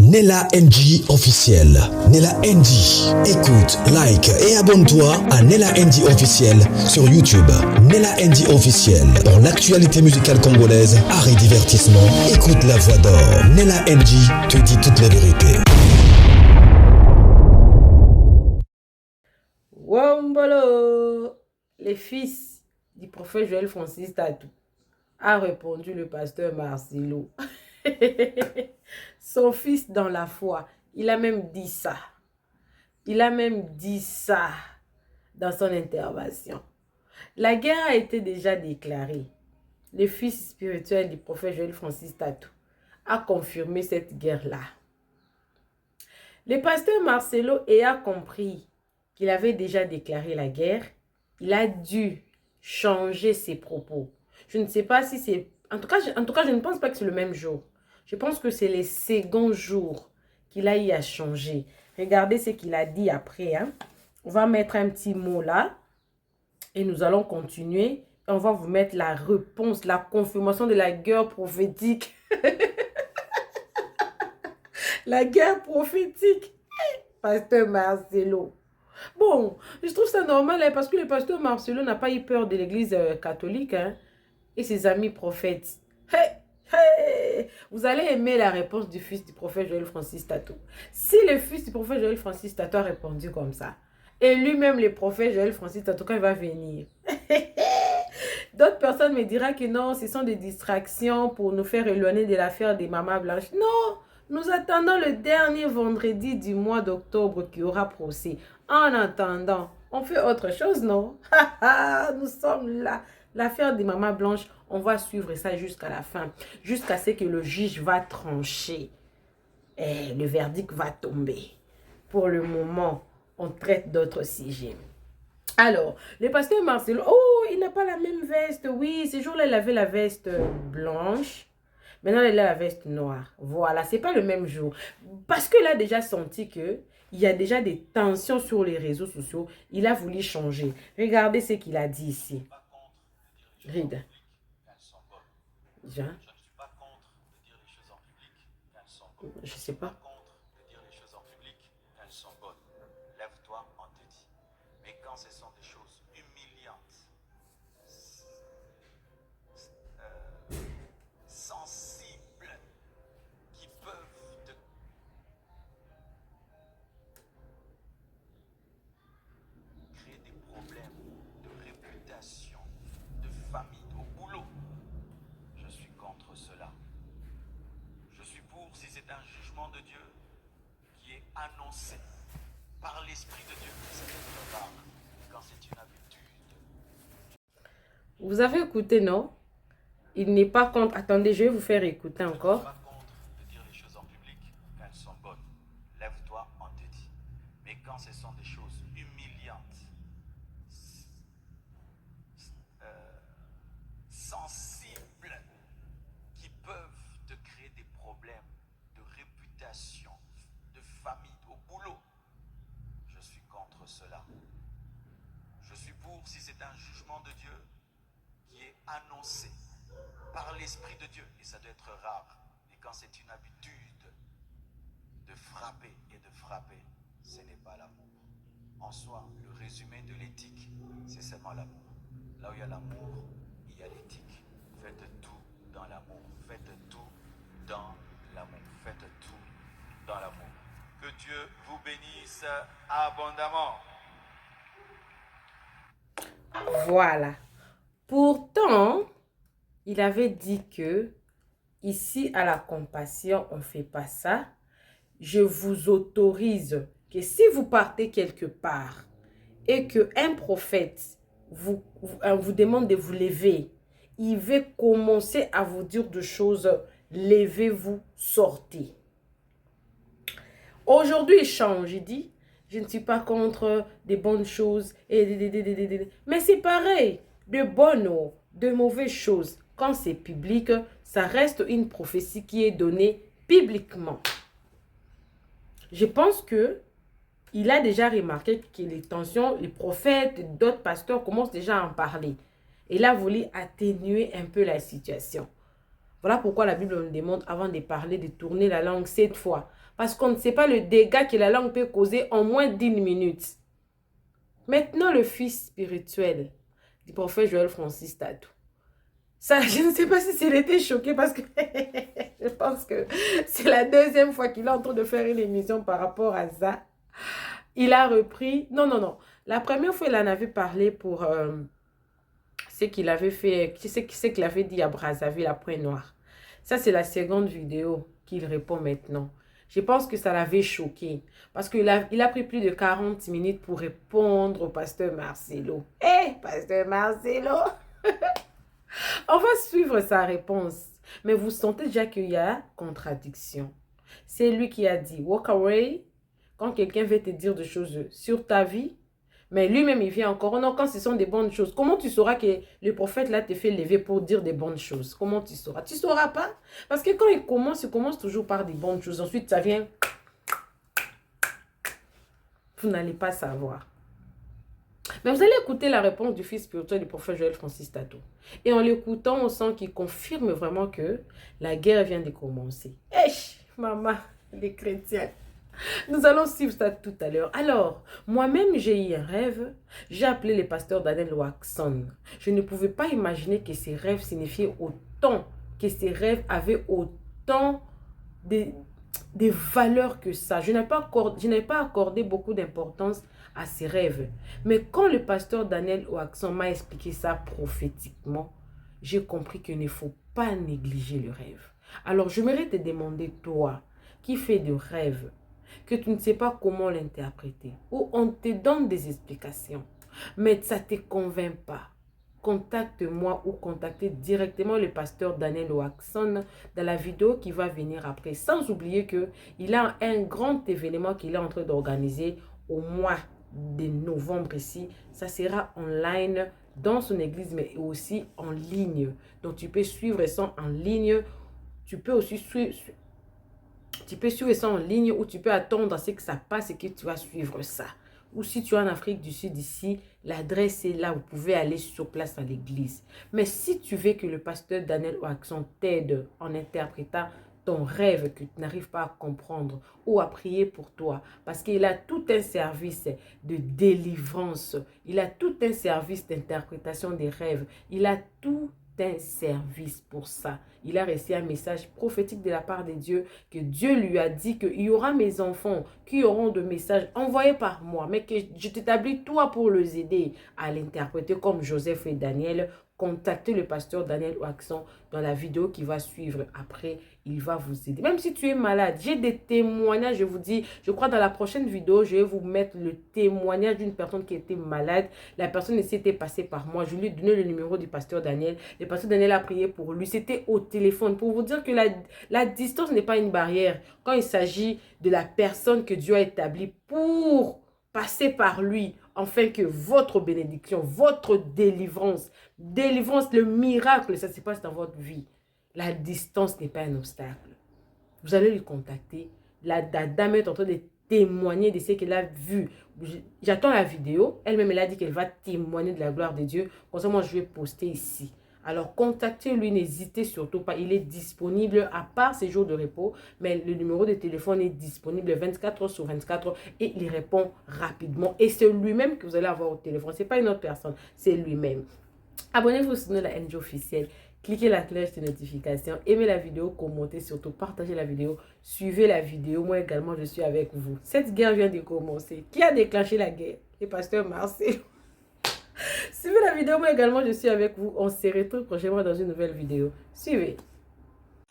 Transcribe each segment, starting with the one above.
Nella NG officiel. Nella NG. Écoute, like et abonne-toi à Nella NG officiel sur YouTube. Nella NG officiel. Pour l'actualité musicale congolaise, art et divertissement, écoute la voix d'or. Nella NG te dit toute la vérité. Wombolo, les fils du prophète Joël Francis Tatou, a répondu le pasteur Marcelo. Son fils dans la foi, il a même dit ça. Il a même dit ça dans son intervention. La guerre a été déjà déclarée. Le fils spirituel du prophète Joël Francis Tatou a confirmé cette guerre-là. Le pasteur Marcelo ayant compris qu'il avait déjà déclaré la guerre, il a dû changer ses propos. Je ne sais pas si c'est... En tout cas, je ne pense pas que c'est le même jour. Je pense que c'est les seconds jours qu'il a eu à changer. Regardez ce qu'il a dit après. Hein. On va mettre un petit mot là. Et nous allons continuer. Et on va vous mettre la réponse, la confirmation de la guerre prophétique. La guerre prophétique. Pasteur Marcelo. Bon, je trouve ça normal hein, parce que le pasteur Marcelo n'a pas eu peur de l'église catholique hein, et ses amis prophètes. Hey, hey, vous allez aimer la réponse du fils du prophète Joël Francis Tatou. Si le fils du prophète Joël Francis Tatou a répondu comme ça, et lui-même le prophète Joël Francis Tatou, quand il va venir, d'autres personnes me diront que non, ce sont des distractions pour nous faire éloigner de l'affaire des mamas blanches. Non! Nous attendons le dernier vendredi du mois d'octobre qui aura procès. En attendant, on fait autre chose, non? Nous sommes là. L'affaire des mamans blanches, on va suivre ça jusqu'à la fin. Jusqu'à ce que le juge va trancher. Et le verdict va tomber. Pour le moment, on traite d'autres sujets. Alors, le pasteur Marcelo, oh, il n'a pas la même veste. Oui, ce jour-là, il avait la veste blanche. Maintenant, elle a la veste noire. Voilà, c'est pas le même jour. Parce qu'il a déjà senti que il y a déjà des tensions sur les réseaux sociaux. Il a voulu changer. Regardez ce qu'il a dit ici. Read. Jean. Je sais pas. Mais quand ce sont des choses humiliantes, sensibles, qui peuvent te créer des problèmes de réputation, de famille, au boulot, je suis contre cela. Je suis pour si c'est un jugement de Dieu qui est annoncé par l'Esprit de Dieu. C'est rare quand c'est une habitude. Vous avez écouté, non? Il n'est pas contre. Attendez, je vais vous faire écouter encore. Je ne suis pas contre de dire les choses en public quand elles sont bonnes. Lève-toi, on te dit. Mais quand ce sont des choses humiliantes, sensibles, qui peuvent te créer des problèmes de réputation, de famille, au boulot, je suis contre cela. Je suis pour si c'est un jugement de Dieu qui est annoncé par l'Esprit de Dieu, et ça doit être rare. Et quand c'est une habitude de frapper et de frapper, ce n'est pas l'amour. En soi, le résumé de l'éthique, c'est seulement l'amour. Là où il y a l'amour, il y a l'éthique. Faites tout dans l'amour. Faites tout dans l'amour. Faites tout dans l'amour. Que Dieu vous bénisse abondamment. Voilà. Pourtant, il avait dit que ici à la compassion, on ne fait pas ça. Je vous autorise que si vous partez quelque part et qu'un prophète vous demande de vous lever, il va commencer à vous dire des choses. Levez-vous, sortez. Aujourd'hui, il change. Il dit, je ne suis pas contre des bonnes choses. Mais c'est pareil, de bonnes ou de mauvaises choses. Quand c'est public, ça reste une prophétie qui est donnée publiquement. Je pense que il a déjà remarqué que les tensions, les prophètes, d'autres pasteurs commencent déjà à en parler. Il a voulu atténuer un peu la situation. Voilà pourquoi la Bible nous demande, avant de parler, de tourner la langue 7 fois. Parce qu'on ne sait pas le dégât que la langue peut causer en moins d'1 minute. Maintenant, le fils spirituel du prophète Joël Francis Tatou. Ça, je ne sais pas si il était choqué parce que je pense que c'est la deuxième fois qu'il est en train de faire une émission par rapport à ça. Il a repris... Non. La première fois, il en avait parlé pour ce qu'il avait fait, ce qu'il avait dit à Brazzaville, à Pointe-Noire. Ça, c'est la seconde vidéo qu'il répond maintenant. Je pense que ça l'avait choqué. Parce qu'il a pris plus de 40 minutes pour répondre au pasteur Marcelo. Hé, pasteur Marcelo! On va suivre sa réponse. Mais vous sentez déjà qu'il y a contradiction. C'est lui qui a dit, walk away, quand quelqu'un veut te dire des choses sur ta vie, mais lui-même, il vient encore. Non, quand ce sont des bonnes choses. Comment tu sauras que le prophète, là, te fait lever pour dire des bonnes choses? Comment tu sauras? Tu ne sauras pas. Parce que quand il commence toujours par des bonnes choses. Ensuite, ça vient. Vous n'allez pas savoir. Mais vous allez écouter la réponse du fils spirituel du prophète Joël Francis Tatou. Et en l'écoutant, on sent qu'il confirme vraiment que la guerre vient de commencer. Eich, maman, les chrétiens. Nous allons suivre ça tout à l'heure. Alors, moi-même, j'ai eu un rêve. J'ai appelé le pasteur Daniel Waxon. Je ne pouvais pas imaginer que ces rêves signifiaient autant, que ces rêves avaient autant de valeurs que ça. Je n'ai pas accordé beaucoup d'importance à ces rêves. Mais quand le pasteur Daniel Waxon m'a expliqué ça prophétiquement, j'ai compris qu'il ne faut pas négliger le rêve. Alors, j'aimerais te demander, toi, qui fais de rêves, que tu ne sais pas comment l'interpréter, ou on te donne des explications, mais ça ne te convainc pas. Contacte-moi ou contactez directement le pasteur Daniel Waxon dans la vidéo qui va venir après. Sans oublier qu'il a un grand événement qu'il est en train d'organiser au mois de novembre ici. Ça sera online dans son église, mais aussi en ligne. Donc tu peux suivre ça en ligne. Tu peux aussi suivre ça en ligne ou tu peux attendre à ce que ça passe et que tu vas suivre ça. Ou si tu es en Afrique du Sud ici, l'adresse est là, vous pouvez aller sur place à l'église. Mais si tu veux que le pasteur Daniel Waxon t'aide en interprétant ton rêve que tu n'arrives pas à comprendre ou à prier pour toi, parce qu'il a tout un service de délivrance, il a tout un service d'interprétation des rêves, il a tout un service pour ça. Il a reçu un message prophétique de la part de Dieu, que Dieu lui a dit qu'il y aura mes enfants qui auront de messages envoyés par moi, mais que je t'établis toi pour les aider à l'interpréter comme Joseph et Daniel. Contactez le pasteur Daniel Waxon dans la vidéo qui va suivre après. Il va vous aider. Même si tu es malade, j'ai des témoignages, je vous dis, je crois dans la prochaine vidéo, je vais vous mettre le témoignage d'une personne qui était malade. La personne s'était passée par moi. Je lui ai donné le numéro du pasteur Daniel. Le pasteur Daniel a prié pour lui. C'était au téléphone pour vous dire que la distance n'est pas une barrière. Quand il s'agit de la personne que Dieu a établie pour passer par lui, afin que votre bénédiction, votre délivrance, le miracle, ça se passe dans votre vie. La distance n'est pas un obstacle. Vous allez lui contacter. La dame est en train de témoigner de ce qu'elle a vu. J'attends la vidéo. Elle-même, elle a dit qu'elle va témoigner de la gloire de Dieu. Comme ça, moi, je vais poster ici. Alors, contactez-lui, n'hésitez surtout pas. Il est disponible à part ses jours de repos, mais le numéro de téléphone est disponible 24 heures sur 24 et il répond rapidement. Et c'est lui-même que vous allez avoir au téléphone. Ce n'est pas une autre personne, c'est lui-même. Abonnez-vous sur la NG officielle. Cliquez la cloche de notification, aimez la vidéo, commentez, surtout partagez la vidéo, suivez la vidéo. Moi également, je suis avec vous. Cette guerre vient de commencer. Qui a déclenché la guerre? Le pasteur Marcelo. Suivez la vidéo, moi également, je suis avec vous. On se retrouve prochainement dans une nouvelle vidéo. Suivez.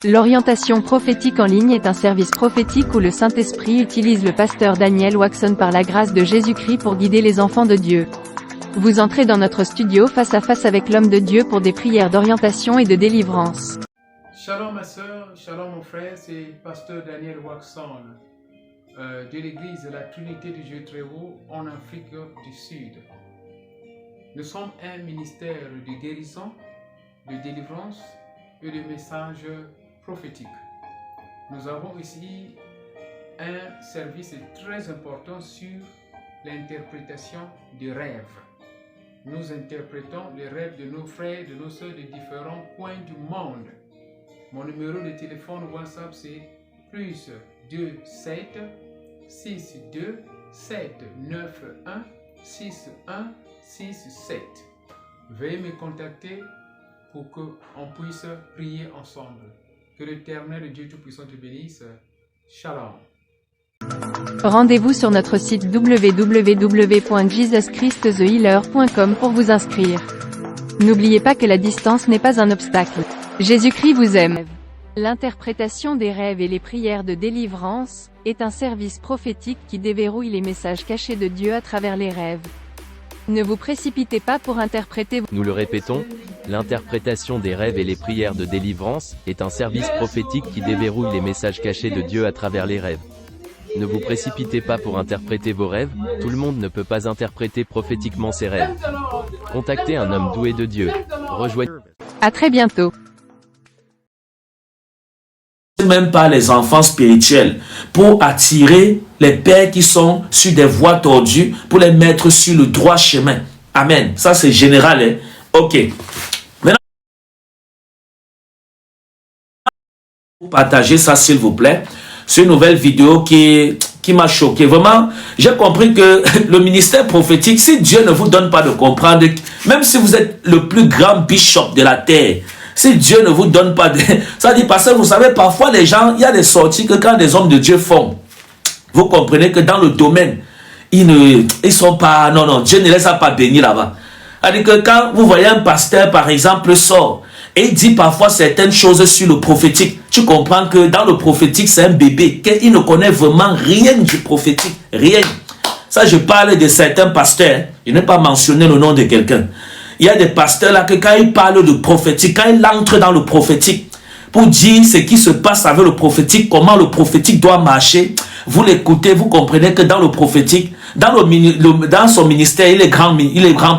L'orientation prophétique en ligne est un service prophétique où le Saint-Esprit utilise le pasteur Daniel Waxon par la grâce de Jésus-Christ pour guider les enfants de Dieu. Vous entrez dans notre studio face à face avec l'homme de Dieu pour des prières d'orientation et de délivrance. Shalom ma soeur, shalom mon frère, c'est pasteur Daniel Waxon de l'église de la Trinité du Dieu très haut en Afrique du Sud. Nous sommes un ministère de guérison, de délivrance et de messages prophétiques. Nous avons ici un service très important sur l'interprétation des rêves. Nous interprétons les rêves de nos frères, de nos sœurs de différents coins du monde. Mon numéro de téléphone WhatsApp c'est plus 27 62 7 9 1 6 1 6 7. Veuillez me contacter pour qu'on puisse prier ensemble. Que l'Éternel Dieu Tout-Puissant te bénisse. Shalom. Rendez-vous sur notre site www.jesuschristthehealer.com pour vous inscrire. N'oubliez pas que la distance n'est pas un obstacle. Jésus-Christ vous aime. L'interprétation des rêves et les prières de délivrance est un service prophétique qui déverrouille les messages cachés de Dieu à travers les rêves. Ne vous précipitez pas pour interpréter. Nous le répétons, l'interprétation des rêves et les prières de délivrance est un service prophétique qui déverrouille les messages cachés de Dieu à travers les rêves. Ne vous précipitez pas pour interpréter vos rêves, tout le monde ne peut pas interpréter prophétiquement ses rêves. Contactez un homme doué de Dieu. Rejoignez. À très bientôt. Même pas les enfants spirituels, pour attirer les pères qui sont sur des voies tordues, pour les mettre sur le droit chemin. Amen. Ça c'est général, hein? Ok. Maintenant, pour partager ça s'il vous plaît, c'est une nouvelle vidéo qui m'a choqué. Vraiment, j'ai compris que le ministère prophétique, si Dieu ne vous donne pas de comprendre, même si vous êtes le plus grand bishop de la terre, si Dieu ne vous donne pas de... Ça dit parce que vous savez, parfois les gens, il y a des sorties que quand des hommes de Dieu font, vous comprenez que dans le domaine, ils sont pas... Non, Dieu ne les a pas bénis là-bas. C'est-à-dire que quand vous voyez un pasteur, par exemple, sort et il dit parfois certaines choses sur le prophétique, tu comprends que dans le prophétique, c'est un bébé, qu'il ne connaît vraiment rien du prophétique, rien. Ça, je parle de certains pasteurs, je n'ai pas mentionné le nom de quelqu'un. Il y a des pasteurs là que quand ils parlent de prophétique, quand ils entrent dans le prophétique, pour dire ce qui se passe avec le prophétique, comment le prophétique doit marcher, vous l'écoutez, vous comprenez que dans le prophétique, dans son ministère, il est grand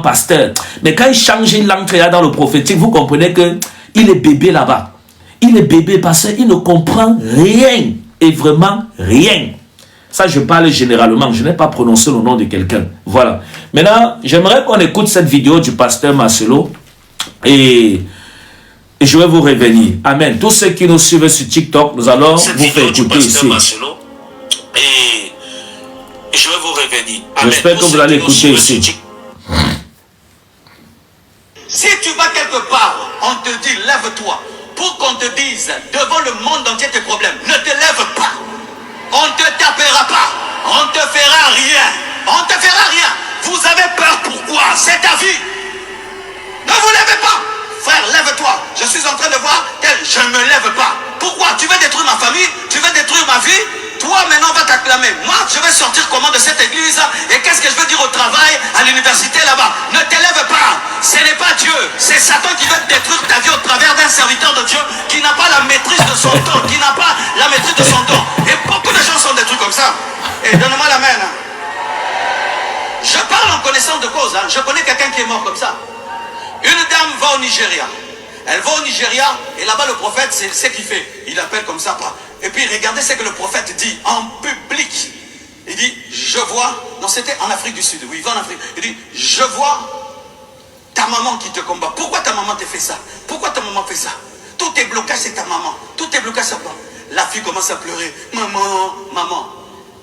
pasteur. Mais quand il change, il entre dans le prophétique, vous comprenez que il est bébé là-bas. Il est bébé parce qu'il ne comprend rien, et vraiment rien. Ça, je parle généralement. Je n'ai pas prononcé le nom de quelqu'un. Voilà. Maintenant, j'aimerais qu'on écoute cette vidéo du pasteur Marcelo. Et je vais vous revenir. Amen. Tous ceux qui nous suivent sur TikTok, nous allons vous faire écouter ici. Et je vais vous revenir. J'espère que vous allez écouter ici. Si tu vas quelque part, on te dit lève-toi. Pour qu'on te dise devant le monde entier tes problèmes, ne te lève pas. On ne te tapera pas. On ne te fera rien. On ne te fera rien. Vous avez peur pourquoi? C'est ta vie. Ne vous levez pas. Frère, lève-toi. Je suis en train de voir tel je ne me lève pas. Pourquoi? Tu veux détruire ma famille? Tu veux détruire ma vie? Toi maintenant on va t'acclamer. Moi je vais sortir comment de cette église? Et qu'est-ce que je veux dire au travail, à l'université là-bas? Ne te lève pas. Ce n'est pas Dieu. C'est Satan qui veut détruire ta vie au travers d'un serviteur de Dieu qui n'a pas la maîtrise de son temps. Qui n'a pas la maîtrise de son temps. Et beaucoup de gens sont détruits comme ça. Et donne-moi la main. Je parle en connaissance de cause. Je connais quelqu'un qui est mort comme ça. Une dame va au Nigeria. Elle va au Nigeria et là-bas le prophète, c'est ce qu'il fait. Il appelle comme ça. Et puis regardez ce que le prophète dit en public. Il dit, je vois, non c'était en Afrique du Sud, oui, il va en Afrique. Il dit, je vois ta maman qui te combat. Pourquoi ta maman te fait ça? Pourquoi ta maman fait ça? Tous tes blocages c'est ta maman. Tous tes blocages c'est toi. La fille commence à pleurer. Maman, maman.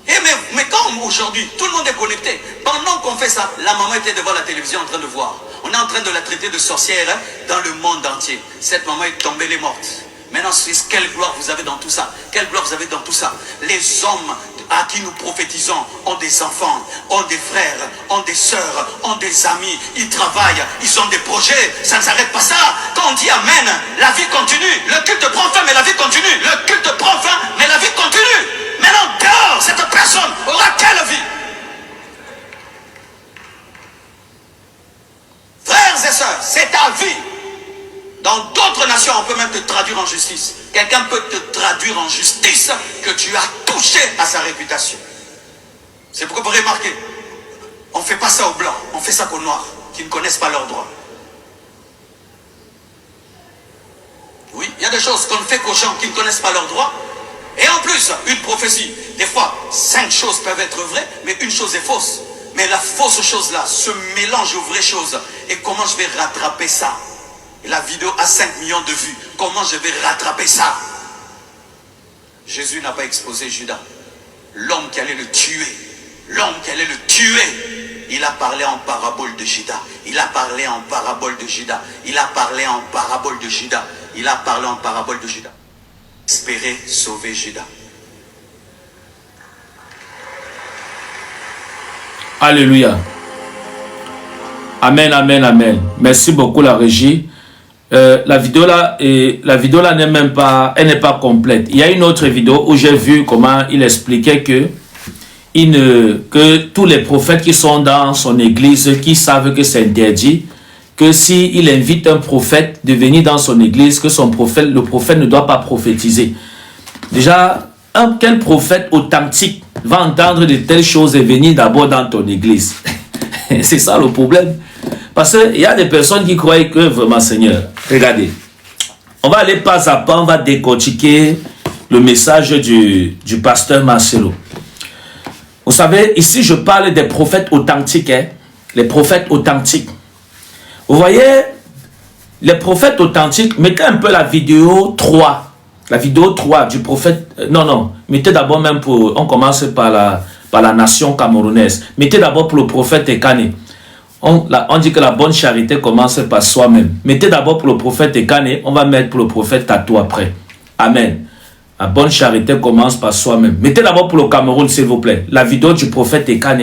Et mais quand aujourd'hui, tout le monde est connecté, pendant qu'on fait ça, la maman était devant la télévision en train de voir. On est en train de la traiter de sorcière dans le monde entier. Cette maman est tombée, elle est morte. Maintenant, quelle gloire vous avez dans tout ça? Quelle gloire vous avez dans tout ça? Les hommes à qui nous prophétisons ont des enfants, ont des frères, ont des sœurs, ont des amis. Ils travaillent, ils ont des projets. Ça ne s'arrête pas ça. Quand on dit Amen, la vie continue. Le culte prend fin, mais la vie continue. Le culte prend fin, mais la vie continue. Maintenant, dehors, cette personne aura quelle vie? Frères et sœurs, c'est ta vie. Dans d'autres nations, on peut même te traduire en justice. Quelqu'un peut te traduire en justice que tu as touché à sa réputation. C'est pourquoi vous remarquez, on ne fait pas ça aux blancs, on fait ça qu'aux noirs, qui ne connaissent pas leurs droits. Oui, il y a des choses qu'on ne fait qu'aux gens qui ne connaissent pas leurs droits. Et en plus, une prophétie, des fois, 5 choses peuvent être vraies, mais une chose est fausse. Mais la fausse chose là se mélange aux vraies choses. Et comment je vais rattraper ça? La vidéo a 5 millions de vues. Comment je vais rattraper ça? Jésus n'a pas exposé Judas. L'homme qui allait le tuer. L'homme qui allait le tuer. Il a parlé en parabole de Judas. Il a parlé en parabole de Judas. Il a parlé en parabole de Judas. Il a parlé en parabole de Judas. Espérer sauver Judas. Alléluia. Amen, amen, amen. Merci beaucoup la régie. La vidéo là n'est même pas, elle n'est pas complète. Il y a une autre vidéo où j'ai vu comment il expliquait que tous les prophètes qui sont dans son église, qui savent que c'est interdit, que s'il invite un prophète de venir dans son église, que le prophète ne doit pas prophétiser. Déjà, quel prophète authentique va entendre de telles choses et venir d'abord dans ton église? C'est ça le problème. Parce qu'il y a des personnes qui croient que vraiment, Seigneur, regardez, on va aller pas à pas, on va décortiquer le message du pasteur Marcelo. Vous savez, ici je parle des prophètes authentiques, hein? Les prophètes authentiques. Vous voyez, les prophètes authentiques, mettez un peu la vidéo 3. La vidéo 3 du prophète, non, mettez d'abord même pour, on commence par la nation camerounaise. Mettez d'abord pour le prophète Ekane. On dit que la bonne charité commence par soi-même. Mettez d'abord pour le prophète Ekane, on va mettre pour le prophète Tatou après. Amen. La bonne charité commence par soi-même. Mettez d'abord pour le Cameroun, s'il vous plaît, la vidéo du prophète Ekane.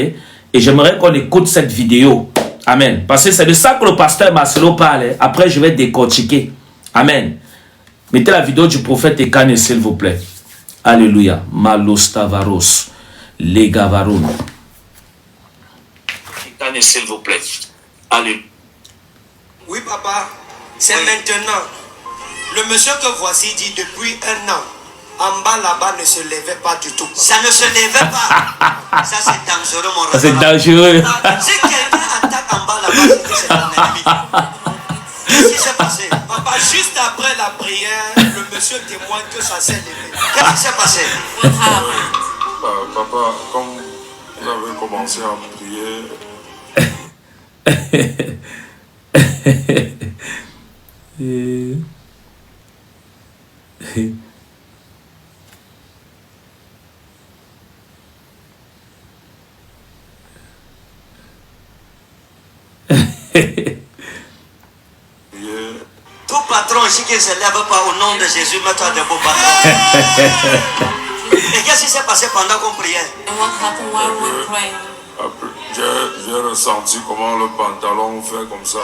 Et j'aimerais qu'on écoute cette vidéo. Amen. Parce que c'est de ça que le pasteur Marcelo parle. Après, je vais décortiquer. Amen. Mettez la vidéo du prophète Ekane, s'il vous plaît. Alléluia. Malostavaros. Legavaron. Ekane, s'il vous plaît. Alléluia. Oui, papa. C'est maintenant. Le monsieur que voici dit depuis un an. En bas là-bas ne se levait pas du tout. Ça ne se levait pas. Ça c'est dangereux, mon frère. C'est dangereux. Si quelqu'un attaque en bas là-bas, c'est que c'est ton ennemi. Qu'est-ce qui s'est passé? Papa, juste après la prière, le monsieur témoigne que ça s'est levé. Qu'est-ce qui s'est passé? Papa, comme vous avez commencé à prier, Tout patron ici qui ne se lève pas au nom de Jésus, mets-toi debout, patron. Et qu'est-ce qui s'est passé pendant qu'on priait? j'ai ressenti comment le pantalon fait comme ça.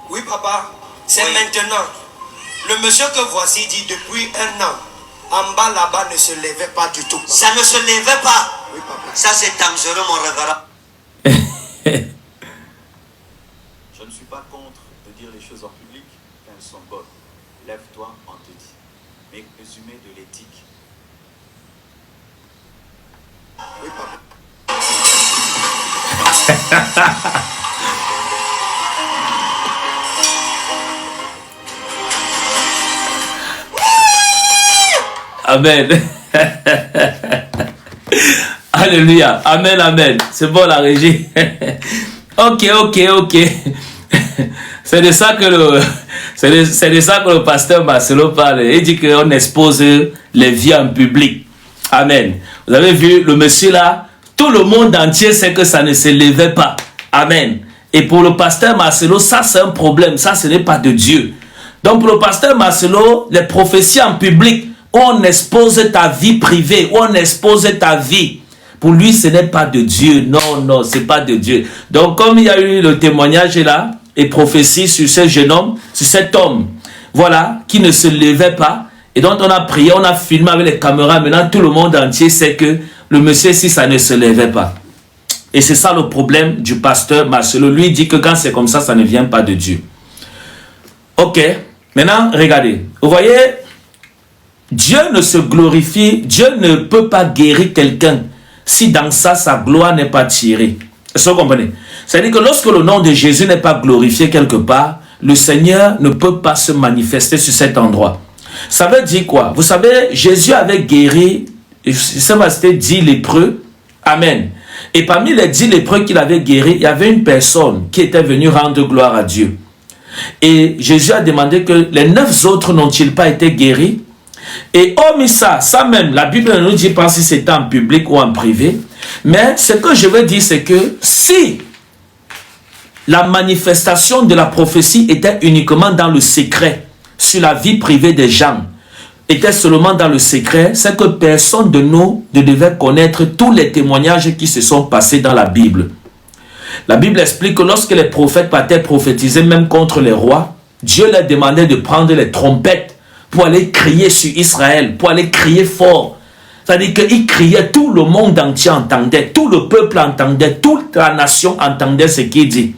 Oui, papa, c'est maintenant. Le monsieur que voici dit depuis un an. En bas là-bas ne se levait pas du tout. Ça ne se levait pas. Oui, papa. Ça c'est dangereux, mon révérend. Je ne suis pas contre de dire les choses en public quand elles sont bonnes. Lève-toi, on te dit. Mais résumé de l'éthique. Oui, papa. Amen. Alléluia. Amen, amen. C'est bon la régie. Ok. C'est de ça que le pasteur Marcelo parle. Il dit qu'on expose les vies en public. Amen. Vous avez vu le monsieur là, tout le monde entier sait que ça ne se levait pas. Amen. Et pour le pasteur Marcelo, ça c'est un problème. Ça ce n'est pas de Dieu. Donc pour le pasteur Marcelo, les prophéties en public, où on expose ta vie privée, où on expose ta vie, pour lui ce n'est pas de Dieu. Non, c'est pas de Dieu. Donc comme il y a eu le témoignage là, et prophétie sur ce jeune homme, sur cet homme, voilà, qui ne se levait pas, et donc on a prié, on a filmé avec les caméras, maintenant tout le monde entier sait que le monsieur, si ça ne se levait pas. Et c'est ça le problème du pasteur Marcelo. Lui dit que quand c'est comme ça ne vient pas de Dieu. Ok, maintenant regardez, vous voyez, Dieu ne se glorifie, Dieu ne peut pas guérir quelqu'un si dans ça, sa gloire n'est pas tirée. Est-ce que vous comprenez? C'est-à-dire que lorsque le nom de Jésus n'est pas glorifié quelque part, le Seigneur ne peut pas se manifester sur cet endroit. Ça veut dire quoi? Vous savez, Jésus avait guéri, ça m'a été dit lépreux. Amen. Et parmi les 10 lépreux qu'il avait guéris, il y avait une personne qui était venue rendre gloire à Dieu. Et Jésus a demandé que les 9 autres n'ont-ils pas été guéris? Et hormis ça même, la Bible ne nous dit pas si c'était en public ou en privé. Mais ce que je veux dire, c'est que si la manifestation de la prophétie était uniquement dans le secret, sur la vie privée des gens, était seulement dans le secret, c'est que personne de nous ne devait connaître tous les témoignages qui se sont passés dans la Bible. La Bible explique que lorsque les prophètes partaient prophétiser même contre les rois, Dieu leur demandait de prendre les trompettes pour aller crier sur Israël, pour aller crier fort. C'est-à-dire qu'ils criaient, tout le monde entier entendait, tout le peuple entendait, toute la nation entendait ce qu'il dit.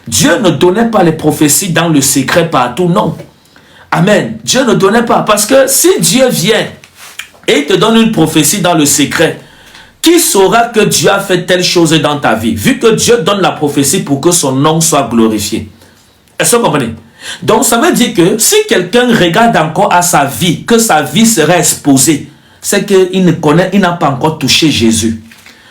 Dieu ne donnait pas les prophéties dans le secret partout, non. Amen. Dieu ne donnait pas, parce que si Dieu vient et il te donne une prophétie dans le secret, qui saura que Dieu a fait telle chose dans ta vie? Vu que Dieu donne la prophétie pour que son nom soit glorifié. Est-ce que vous comprenez? Donc ça veut dire que si quelqu'un regarde encore à sa vie, que sa vie serait exposée, c'est qu'il n'a pas encore touché Jésus.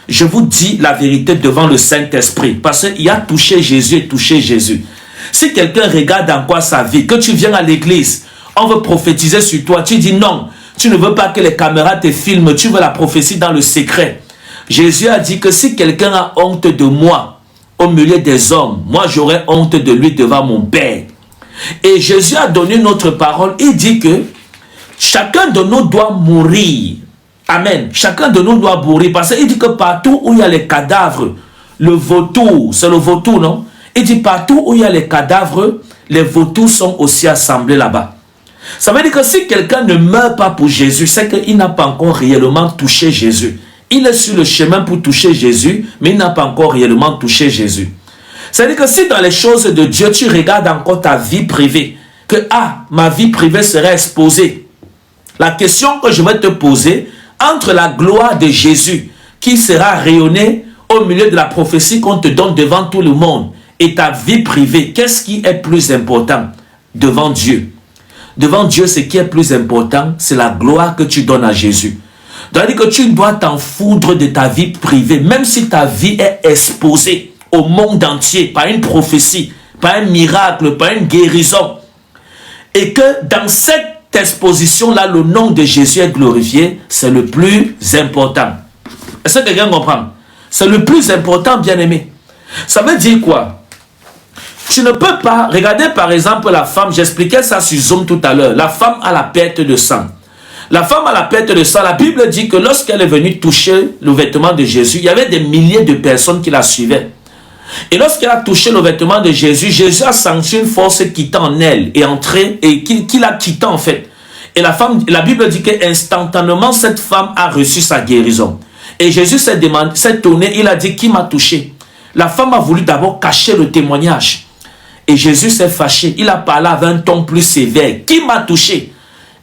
Je vous dis la vérité devant le Saint-Esprit, parce qu'il a touché Jésus et touché Jésus. Si quelqu'un regarde encore sa vie, que tu viens à l'église, on veut prophétiser sur toi, tu dis non, tu ne veux pas que les caméras te filment, tu veux la prophétie dans le secret. Jésus a dit que si quelqu'un a honte de moi au milieu des hommes, moi j'aurai honte de lui devant mon Père. Et Jésus a donné notre parole, il dit que chacun de nous doit mourir. Amen. Chacun de nous doit mourir, parce qu'il dit que partout où il y a les cadavres, le vautour, c'est le vautour, non? Il dit partout où il y a les cadavres, les vautours sont aussi assemblés là-bas. Ça veut dire que si quelqu'un ne meurt pas pour Jésus, c'est qu'il n'a pas encore réellement touché Jésus. Il est sur le chemin pour toucher Jésus, mais il n'a pas encore réellement touché Jésus. C'est-à-dire que si dans les choses de Dieu, tu regardes encore ta vie privée, que ma vie privée serait exposée. La question que je vais te poser, entre la gloire de Jésus, qui sera rayonnée au milieu de la prophétie qu'on te donne devant tout le monde, et ta vie privée, qu'est-ce qui est plus important devant Dieu? Devant Dieu, ce qui est plus important, c'est la gloire que tu donnes à Jésus. C'est-à-dire que tu dois t'en foudre de ta vie privée, même si ta vie est exposée au monde entier par une prophétie, par un miracle, par une guérison. Et que dans cette exposition-là, le nom de Jésus est glorifié, c'est le plus important. Est-ce que quelqu'un comprend? C'est le plus important, bien-aimé. Ça veut dire quoi? Tu ne peux pas, regardez par exemple la femme, j'expliquais ça sur Zoom tout à l'heure, la femme à la perte de sang. La femme à la perte de sang, la Bible dit que lorsqu'elle est venue toucher le vêtement de Jésus, il y avait des milliers de personnes qui la suivaient. Et lorsqu'elle a touché le vêtement de Jésus, Jésus a senti une force quittant en elle et entrée et qui l'a quitté en fait. Et la Bible dit qu'instantanément cette femme a reçu sa guérison. Et Jésus s'est tourné, il a dit qui m'a touché? La femme a voulu d'abord cacher le témoignage. Et Jésus s'est fâché, il a parlé avec un ton plus sévère. Qui m'a touché?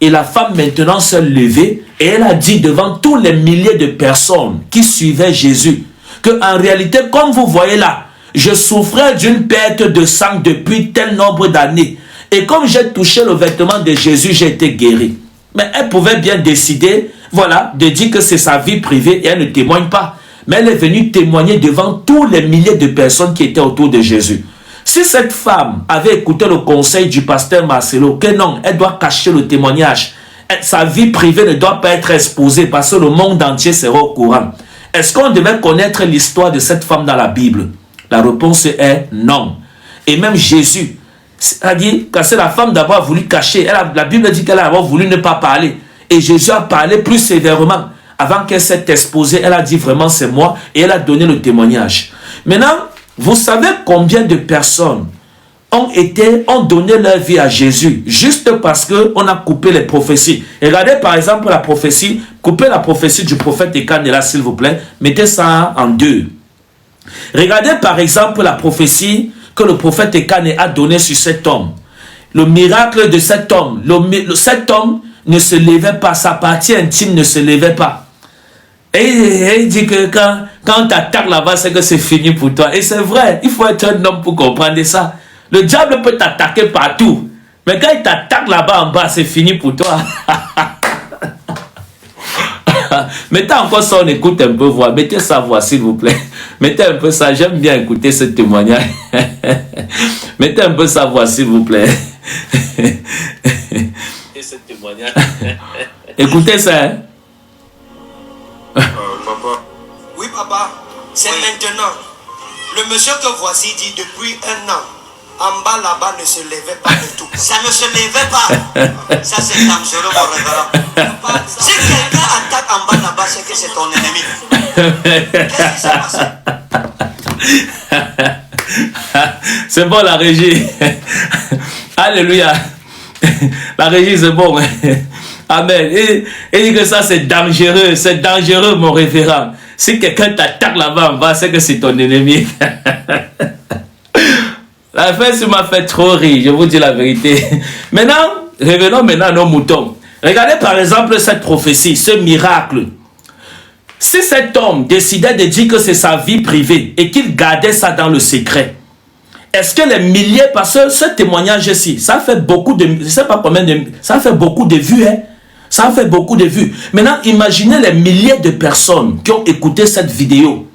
Et la femme maintenant s'est levée et elle a dit devant tous les milliers de personnes qui suivaient Jésus que en réalité, comme vous voyez là, je souffrais d'une perte de sang depuis tel nombre d'années. Et comme j'ai touché le vêtement de Jésus, j'ai été guéri. Mais elle pouvait bien décider, voilà, de dire que c'est sa vie privée et elle ne témoigne pas. Mais elle est venue témoigner devant tous les milliers de personnes qui étaient autour de Jésus. Si cette femme avait écouté le conseil du pasteur Marcelo, que non, elle doit cacher le témoignage. Sa vie privée ne doit pas être exposée parce que le monde entier sera au courant. Est-ce qu'on devait connaître l'histoire de cette femme dans la Bible? La réponse est non. Et même Jésus, c'est-à-dire que c'est la femme d'avoir voulu cacher. La Bible dit qu'elle a voulu ne pas parler. Et Jésus a parlé plus sévèrement. Avant qu'elle s'est exposée, elle a dit vraiment c'est moi. Et elle a donné le témoignage. Maintenant, vous savez combien de personnes ont donné leur vie à Jésus juste parce qu'on a coupé les prophéties. Regardez par exemple la prophétie, coupez la prophétie du prophète Ekane là s'il vous plaît, mettez ça en deux. Regardez par exemple la prophétie que le prophète Ekane a donnée sur cet homme. Le miracle de cet homme, cet homme ne se levait pas, sa partie intime ne se levait pas. Et il dit que quand tu attaques là-bas, c'est que c'est fini pour toi. Et c'est vrai, il faut être un homme pour comprendre ça. Le diable peut t'attaquer partout. Mais quand il t'attaque là-bas en bas, c'est fini pour toi. Mettez encore ça, on écoute un peu voix. Mettez sa voix, s'il vous plaît. Mettez un peu ça, j'aime bien écouter ce témoignage. Mettez un peu sa voix, s'il vous plaît. Ce témoignage. Écoutez ça. Hein? Papa. Oui, papa, c'est maintenant. Le monsieur que voici dit depuis 1 an, en bas là-bas ne se levait pas du tout. Ça ne se levait pas. Ça c'est dangereux, mon révérend. Si quelqu'un attaque en bas là-bas, c'est que c'est ton ennemi. Qu'est-ce qui s'est passé? C'est bon la régie. Alléluia. La régie c'est bon. Amen. Et dit que ça c'est dangereux mon révérend. Si quelqu'un t'attaque là-bas en bas, c'est que c'est ton ennemi. La fin, ça m'a fait trop rire, je vous dis la vérité. Maintenant, revenons maintenant à nos moutons. Regardez par exemple cette prophétie, ce miracle. Si cet homme décidait de dire que c'est sa vie privée et qu'il gardait ça dans le secret, est-ce que les milliers, parce que ce témoignage-ci, ça fait beaucoup de, je sais pas combien de, ça fait beaucoup de vues, hein? Ça fait beaucoup de vues. Maintenant, imaginez les milliers de personnes qui ont écouté cette vidéo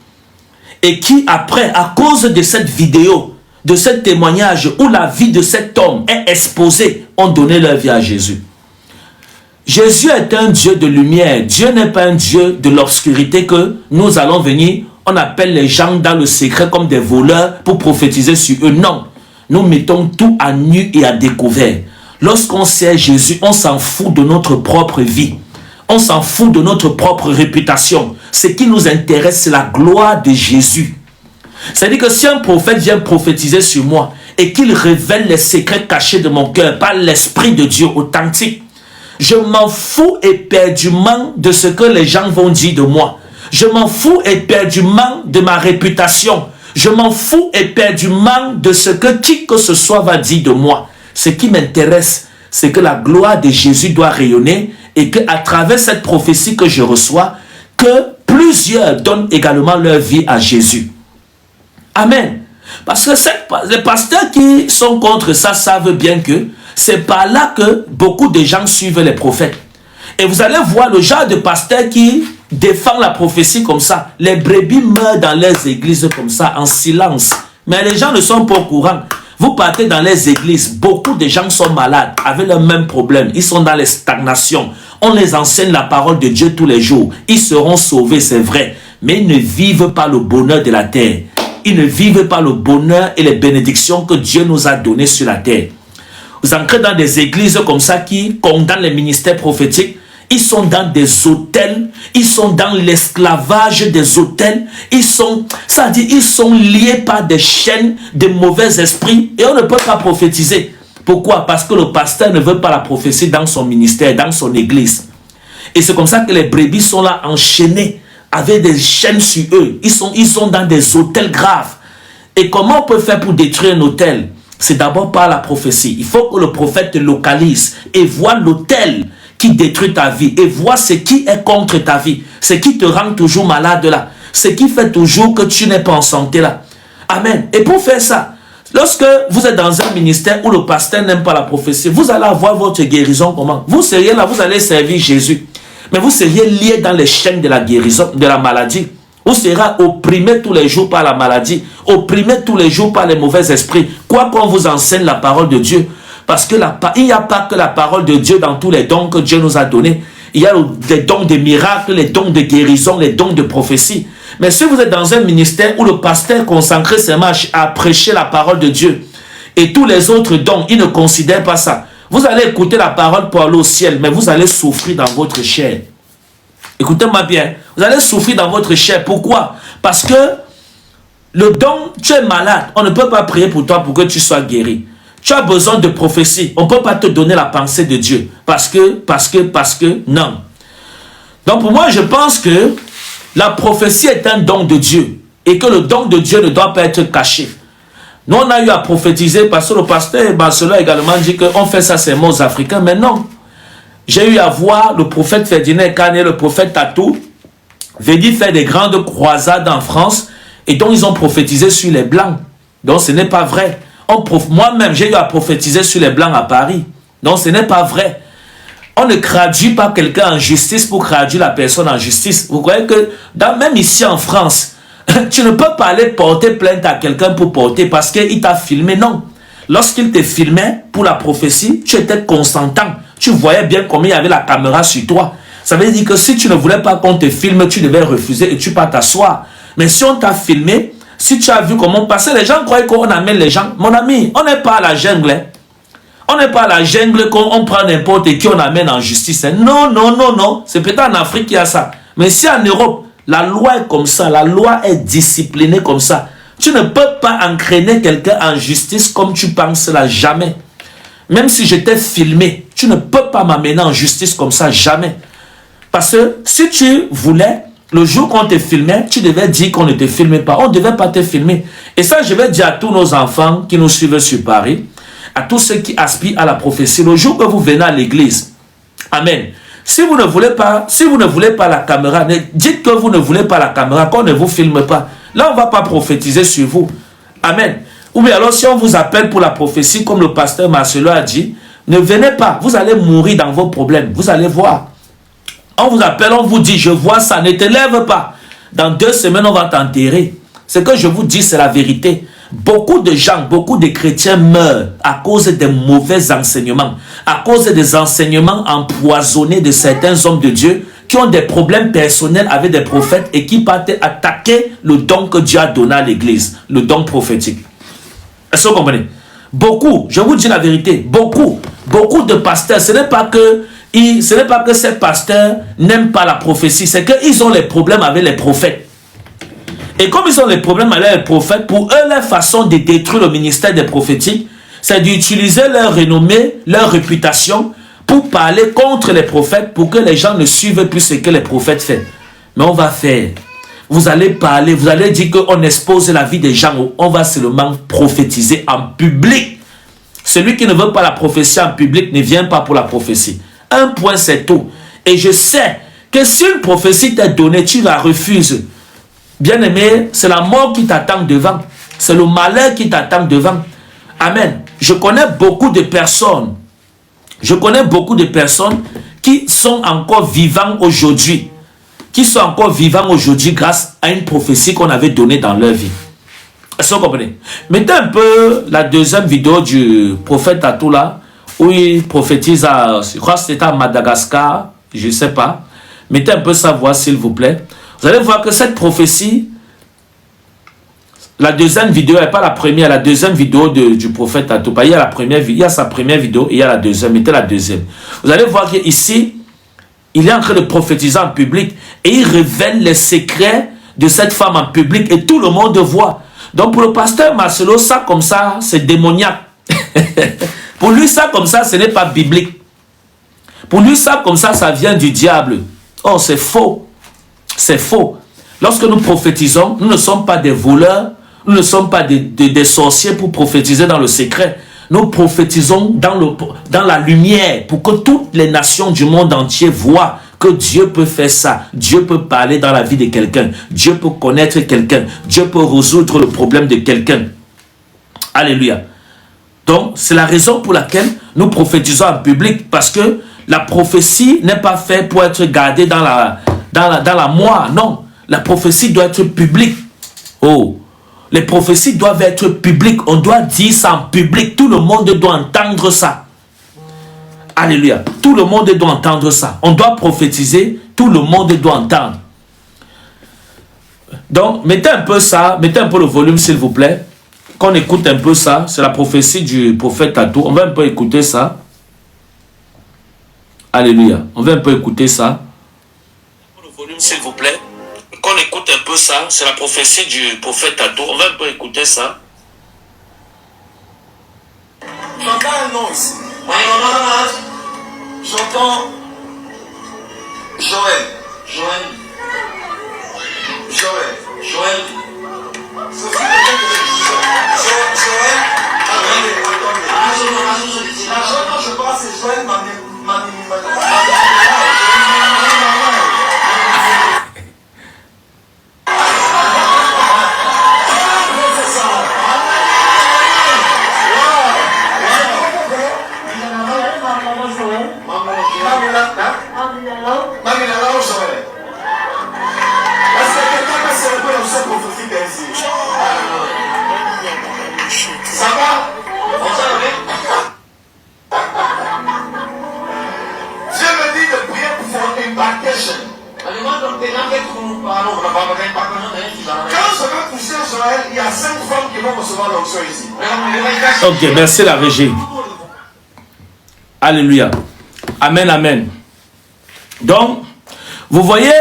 et qui, après, à cause de cette vidéo, de ce témoignage où la vie de cet homme est exposée, ont donné leur vie à Jésus. Jésus est un Dieu de lumière. Dieu n'est pas un Dieu de l'obscurité que nous allons venir, on appelle les gens dans le secret comme des voleurs pour prophétiser sur eux. Non, nous mettons tout à nu et à découvert. Lorsqu'on sait Jésus, on s'en fout de notre propre vie. On s'en fout de notre propre réputation. Ce qui nous intéresse, c'est la gloire de Jésus. C'est-à-dire que si un prophète vient prophétiser sur moi et qu'il révèle les secrets cachés de mon cœur par l'Esprit de Dieu authentique, je m'en fous éperdument de ce que les gens vont dire de moi. Je m'en fous éperdument de ma réputation. Je m'en fous éperdument de ce que qui que ce soit va dire de moi. Ce qui m'intéresse, c'est que la gloire de Jésus doit rayonner et qu'à travers cette prophétie que je reçois, que plusieurs donnent également leur vie à Jésus. Amen. Parce que les pasteurs qui sont contre ça savent bien que c'est par là que beaucoup de gens suivent les prophètes. Et vous allez voir le genre de pasteur qui défend la prophétie comme ça. Les brebis meurent dans les églises comme ça, en silence. Mais les gens ne sont pas au courant. Vous partez dans les églises, beaucoup de gens sont malades, avec le même problème. Ils sont dans les stagnations. On les enseigne la parole de Dieu tous les jours. Ils seront sauvés, c'est vrai. Mais ils ne vivent pas le bonheur de la terre. Ils ne vivent pas le bonheur et les bénédictions que Dieu nous a données sur la terre. Vous entrez dans des églises comme ça qui condamnent les ministères prophétiques. Ils sont dans des hôtels, ils sont dans l'esclavage des hôtels, ils sont liés par des chaînes de mauvais esprits et on ne peut pas prophétiser. Pourquoi? Parce que le pasteur ne veut pas la prophétie dans son ministère, dans son église. Et c'est comme ça que les brebis sont là enchaînées avec des chaînes sur eux. Ils sont dans des hôtels graves. Et comment on peut faire pour détruire un hôtel? C'est d'abord par la prophétie. Il faut que le prophète te localise et voit l'hôtel qui détruit ta vie et vois ce qui est contre ta vie, ce qui te rend toujours malade là, ce qui fait toujours que tu n'es pas en santé là. Amen. Et pour faire ça, lorsque vous êtes dans un ministère où le pasteur n'aime pas la prophétie, vous allez avoir votre guérison comment? Vous seriez là, vous allez servir Jésus, mais vous seriez lié dans les chaînes de la guérison, de la maladie. Vous serez opprimé tous les jours par la maladie, opprimé tous les jours par les mauvais esprits, quoi qu'on vous enseigne la parole de Dieu. Parce que il n'y a pas que la parole de Dieu dans tous les dons que Dieu nous a donnés. Il y a les dons de miracles, les dons de guérison, les dons de prophétie. Mais si vous êtes dans un ministère où le pasteur consacré seulement à prêcher la parole de Dieu et tous les autres dons, il ne considère pas ça. Vous allez écouter la parole pour aller au ciel, mais vous allez souffrir dans votre chair. Écoutez-moi bien. Vous allez souffrir dans votre chair. Pourquoi? Parce que le don, tu es malade. On ne peut pas prier pour toi pour que tu sois guéri. Tu as besoin de prophétie. On ne peut pas te donner la pensée de Dieu. Parce que, non. Donc pour moi, je pense que la prophétie est un don de Dieu. Et que le don de Dieu ne doit pas être caché. Nous, on a eu à prophétiser parce que le pasteur Barcelone également dit qu'on fait ça seulement aux Africains. Mais non. J'ai eu à voir le prophète Ferdinand Kane et le prophète Tatou venir faire des grandes croisades en France. Et donc, ils ont prophétisé sur les Blancs. Donc, ce n'est pas vrai. Moi-même, j'ai eu à prophétiser sur les Blancs à Paris. Donc, ce n'est pas vrai. On ne traduit pas quelqu'un en justice pour traduire la personne en justice. Vous croyez que, même ici en France, tu ne peux pas aller porter plainte à quelqu'un pour porter parce qu'il t'a filmé, non. Lorsqu'il te filmait pour la prophétie, tu étais consentant. Tu voyais bien combien il y avait la caméra sur toi. Ça veut dire que si tu ne voulais pas qu'on te filme, tu devais refuser et tu peux t'asseoir. Mais si on t'a filmé, si tu as vu comment on passait, les gens croyaient qu'on amène les gens. Mon ami, on n'est pas à la jungle. Hein. On n'est pas à la jungle qu'on prend n'importe qui, on amène en justice. Hein. Non, non, non, non. C'est peut-être en Afrique qu'il y a ça. Mais si en Europe, la loi est comme ça, la loi est disciplinée comme ça. Tu ne peux pas entraîner quelqu'un en justice comme tu penses là, jamais. Même si j'étais filmé, tu ne peux pas m'amener en justice comme ça, jamais. Parce que si tu voulais, le jour qu'on te filmait, tu devais dire qu'on ne te filmait pas. On ne devait pas te filmer. Et ça, je vais dire à tous nos enfants qui nous suivent sur Paris, à tous ceux qui aspirent à la prophétie, le jour que vous venez à l'église, amen. Si vous ne voulez pas la caméra, dites que vous ne voulez pas la caméra, qu'on ne vous filme pas. Là, on ne va pas prophétiser sur vous. Amen. Ou bien alors, si on vous appelle pour la prophétie, comme le pasteur Marcelo a dit, ne venez pas. Vous allez mourir dans vos problèmes. Vous allez voir. On vous appelle, on vous dit, je vois ça, ne te lève pas. Dans 2 semaines, on va t'enterrer. Ce que je vous dis, c'est la vérité. Beaucoup de gens, beaucoup de chrétiens meurent à cause des mauvais enseignements, à cause des enseignements empoisonnés de certains hommes de Dieu qui ont des problèmes personnels avec des prophètes et qui partent attaquer le don que Dieu a donné à l'église, le don prophétique. Est-ce que vous comprenez? Beaucoup, je vous dis la vérité, beaucoup de pasteurs, ce n'est pas que ces pasteurs n'aiment pas la prophétie, c'est qu'ils ont les problèmes avec les prophètes. Et comme ils ont les problèmes avec les prophètes, pour eux, leur façon de détruire le ministère des prophétiques, c'est d'utiliser leur renommée, leur réputation, pour parler contre les prophètes, pour que les gens ne suivent plus ce que les prophètes font. Mais on va faire. Vous allez parler, vous allez dire qu'on expose la vie des gens. On va seulement prophétiser en public. Celui qui ne veut pas la prophétie en public ne vient pas pour la prophétie. Un point, c'est tout. Et je sais que si une prophétie t'est donnée, tu la refuses. Bien-aimé, c'est la mort qui t'attend devant. C'est le malheur qui t'attend devant. Amen. Je connais beaucoup de personnes. Qui sont encore vivants aujourd'hui. Grâce à une prophétie qu'on avait donnée dans leur vie. Est-ce que vous comprenez? Mettez un peu la deuxième vidéo du prophète Atoula, où il prophétise je crois que c'était à Madagascar, je ne sais pas. Mettez un peu sa voix, s'il vous plaît. Vous allez voir que cette prophétie, la deuxième vidéo, n'est pas la première, la deuxième vidéo du prophète Atoula. Il y a sa première vidéo et il y a la deuxième. Mettez la deuxième. Vous allez voir qu'ici, il est en train de prophétiser en public et il révèle les secrets de cette femme en public et tout le monde voit. Donc pour le pasteur Marcelo, ça comme ça, c'est démoniaque. Pour lui, ça comme ça, ce n'est pas biblique. Pour lui, ça comme ça vient du diable. Oh, c'est faux. C'est faux. Lorsque nous prophétisons, nous ne sommes pas des voleurs, nous ne sommes pas des sorciers pour prophétiser dans le secret. Nous prophétisons dans la lumière pour que toutes les nations du monde entier voient que Dieu peut faire ça. Dieu peut parler dans la vie de quelqu'un. Dieu peut connaître quelqu'un. Dieu peut résoudre le problème de quelqu'un. Alléluia. Donc, c'est la raison pour laquelle nous prophétisons en public, parce que la prophétie n'est pas faite pour être gardée dans la moire. Non, la prophétie doit être publique. Oh, les prophéties doivent être publiques. On doit dire ça en public. Tout le monde doit entendre ça. Alléluia. Tout le monde doit entendre ça. On doit prophétiser. Tout le monde doit entendre. Donc, mettez un peu ça. Mettez un peu le volume, s'il vous plaît. Qu'on écoute un peu ça. C'est la prophétie du prophète Tatou. On va un peu écouter ça. Alléluia. On va un peu écouter ça. Le volume, s'il vous plaît. Qu'on écoute un peu ça. C'est la prophétie du prophète Tatou. On va un peu écouter ça. J'entends un nom ici. J'entends Joël. Quand je pense c'est Joël, Ça va? Dieu me dit de prier pour faire une impartation. Quand je vais toucher Joël, il y a 5 femmes qui vont recevoir l'onction ici. Ok, merci la régie. Alléluia. Amen, amen. Donc, vous voyez,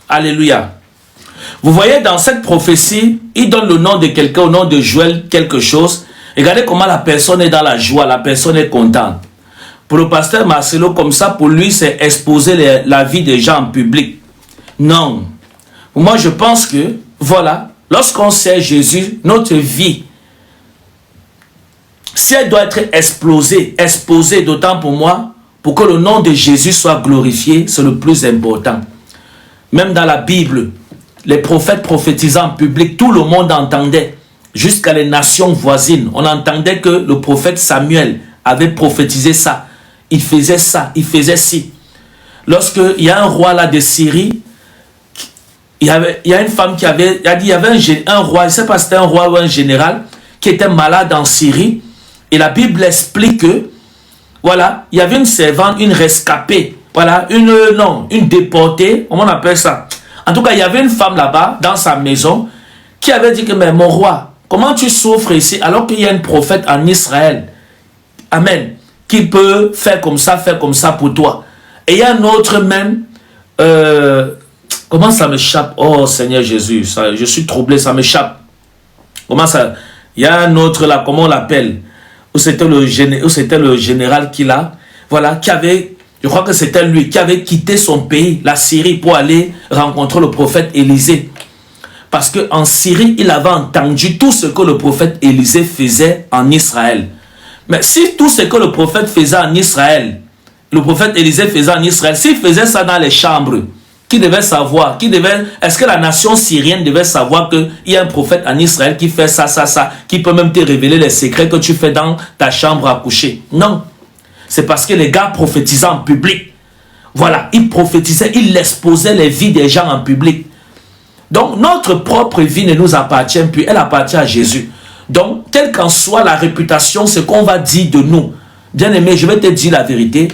alléluia. Vous voyez dans cette prophétie, il donne le nom de quelqu'un, au nom de Joël quelque chose. Regardez comment la personne est dans la joie, la personne est contente. Pour le pasteur Marcelo, comme ça, pour lui, c'est exposer la vie des gens en public. Non. Moi, je pense que, voilà, lorsqu'on sait Jésus, notre vie, si elle doit être exposée, d'autant pour moi, pour que le nom de Jésus soit glorifié, c'est le plus important. Même dans la Bible, les prophètes prophétisant en public, tout le monde entendait, jusqu'à les nations voisines. On entendait que le prophète Samuel avait prophétisé ça. Il faisait ça, il faisait ci. Lorsqu'il y a un roi là de Syrie, il y a une femme qui avait, il y avait un roi, je ne sais pas si c'était un roi ou un général, qui était malade en Syrie. Et la Bible explique que, voilà, il y avait une servante, une rescapée, voilà, une déportée, comment on appelle ça? En tout cas, il y avait une femme là-bas, dans sa maison, qui avait dit que, mais mon roi, comment tu souffres ici, alors qu'il y a un prophète en Israël, amen, qui peut faire comme ça pour toi. Et il y a un autre même, comment ça m'échappe? Oh Seigneur Jésus, ça, je suis troublé, ça m'échappe. Comment ça? Il y a un autre là, comment on l'appelle? Où c'était le général qui l'a, voilà, qui avait, je crois que c'était lui, qui avait quitté son pays, la Syrie, pour aller rencontrer le prophète Élisée. Parce qu'en Syrie, il avait entendu tout ce que le prophète Élisée faisait en Israël. Mais si tout ce que le prophète faisait en Israël, le prophète Élisée faisait en Israël, s'il faisait ça dans les chambres, qui devait savoir, est-ce que la nation syrienne devait savoir qu'il y a un prophète en Israël qui fait ça, qui peut même te révéler les secrets que tu fais dans ta chambre à coucher? Non. C'est parce que les gars prophétisaient en public. Voilà, ils prophétisaient, ils exposaient les vies des gens en public. Donc, notre propre vie ne nous appartient plus, elle appartient à Jésus. Donc, quelle qu'en soit la réputation, ce qu'on va dire de nous. Bien aimé, je vais te dire la vérité.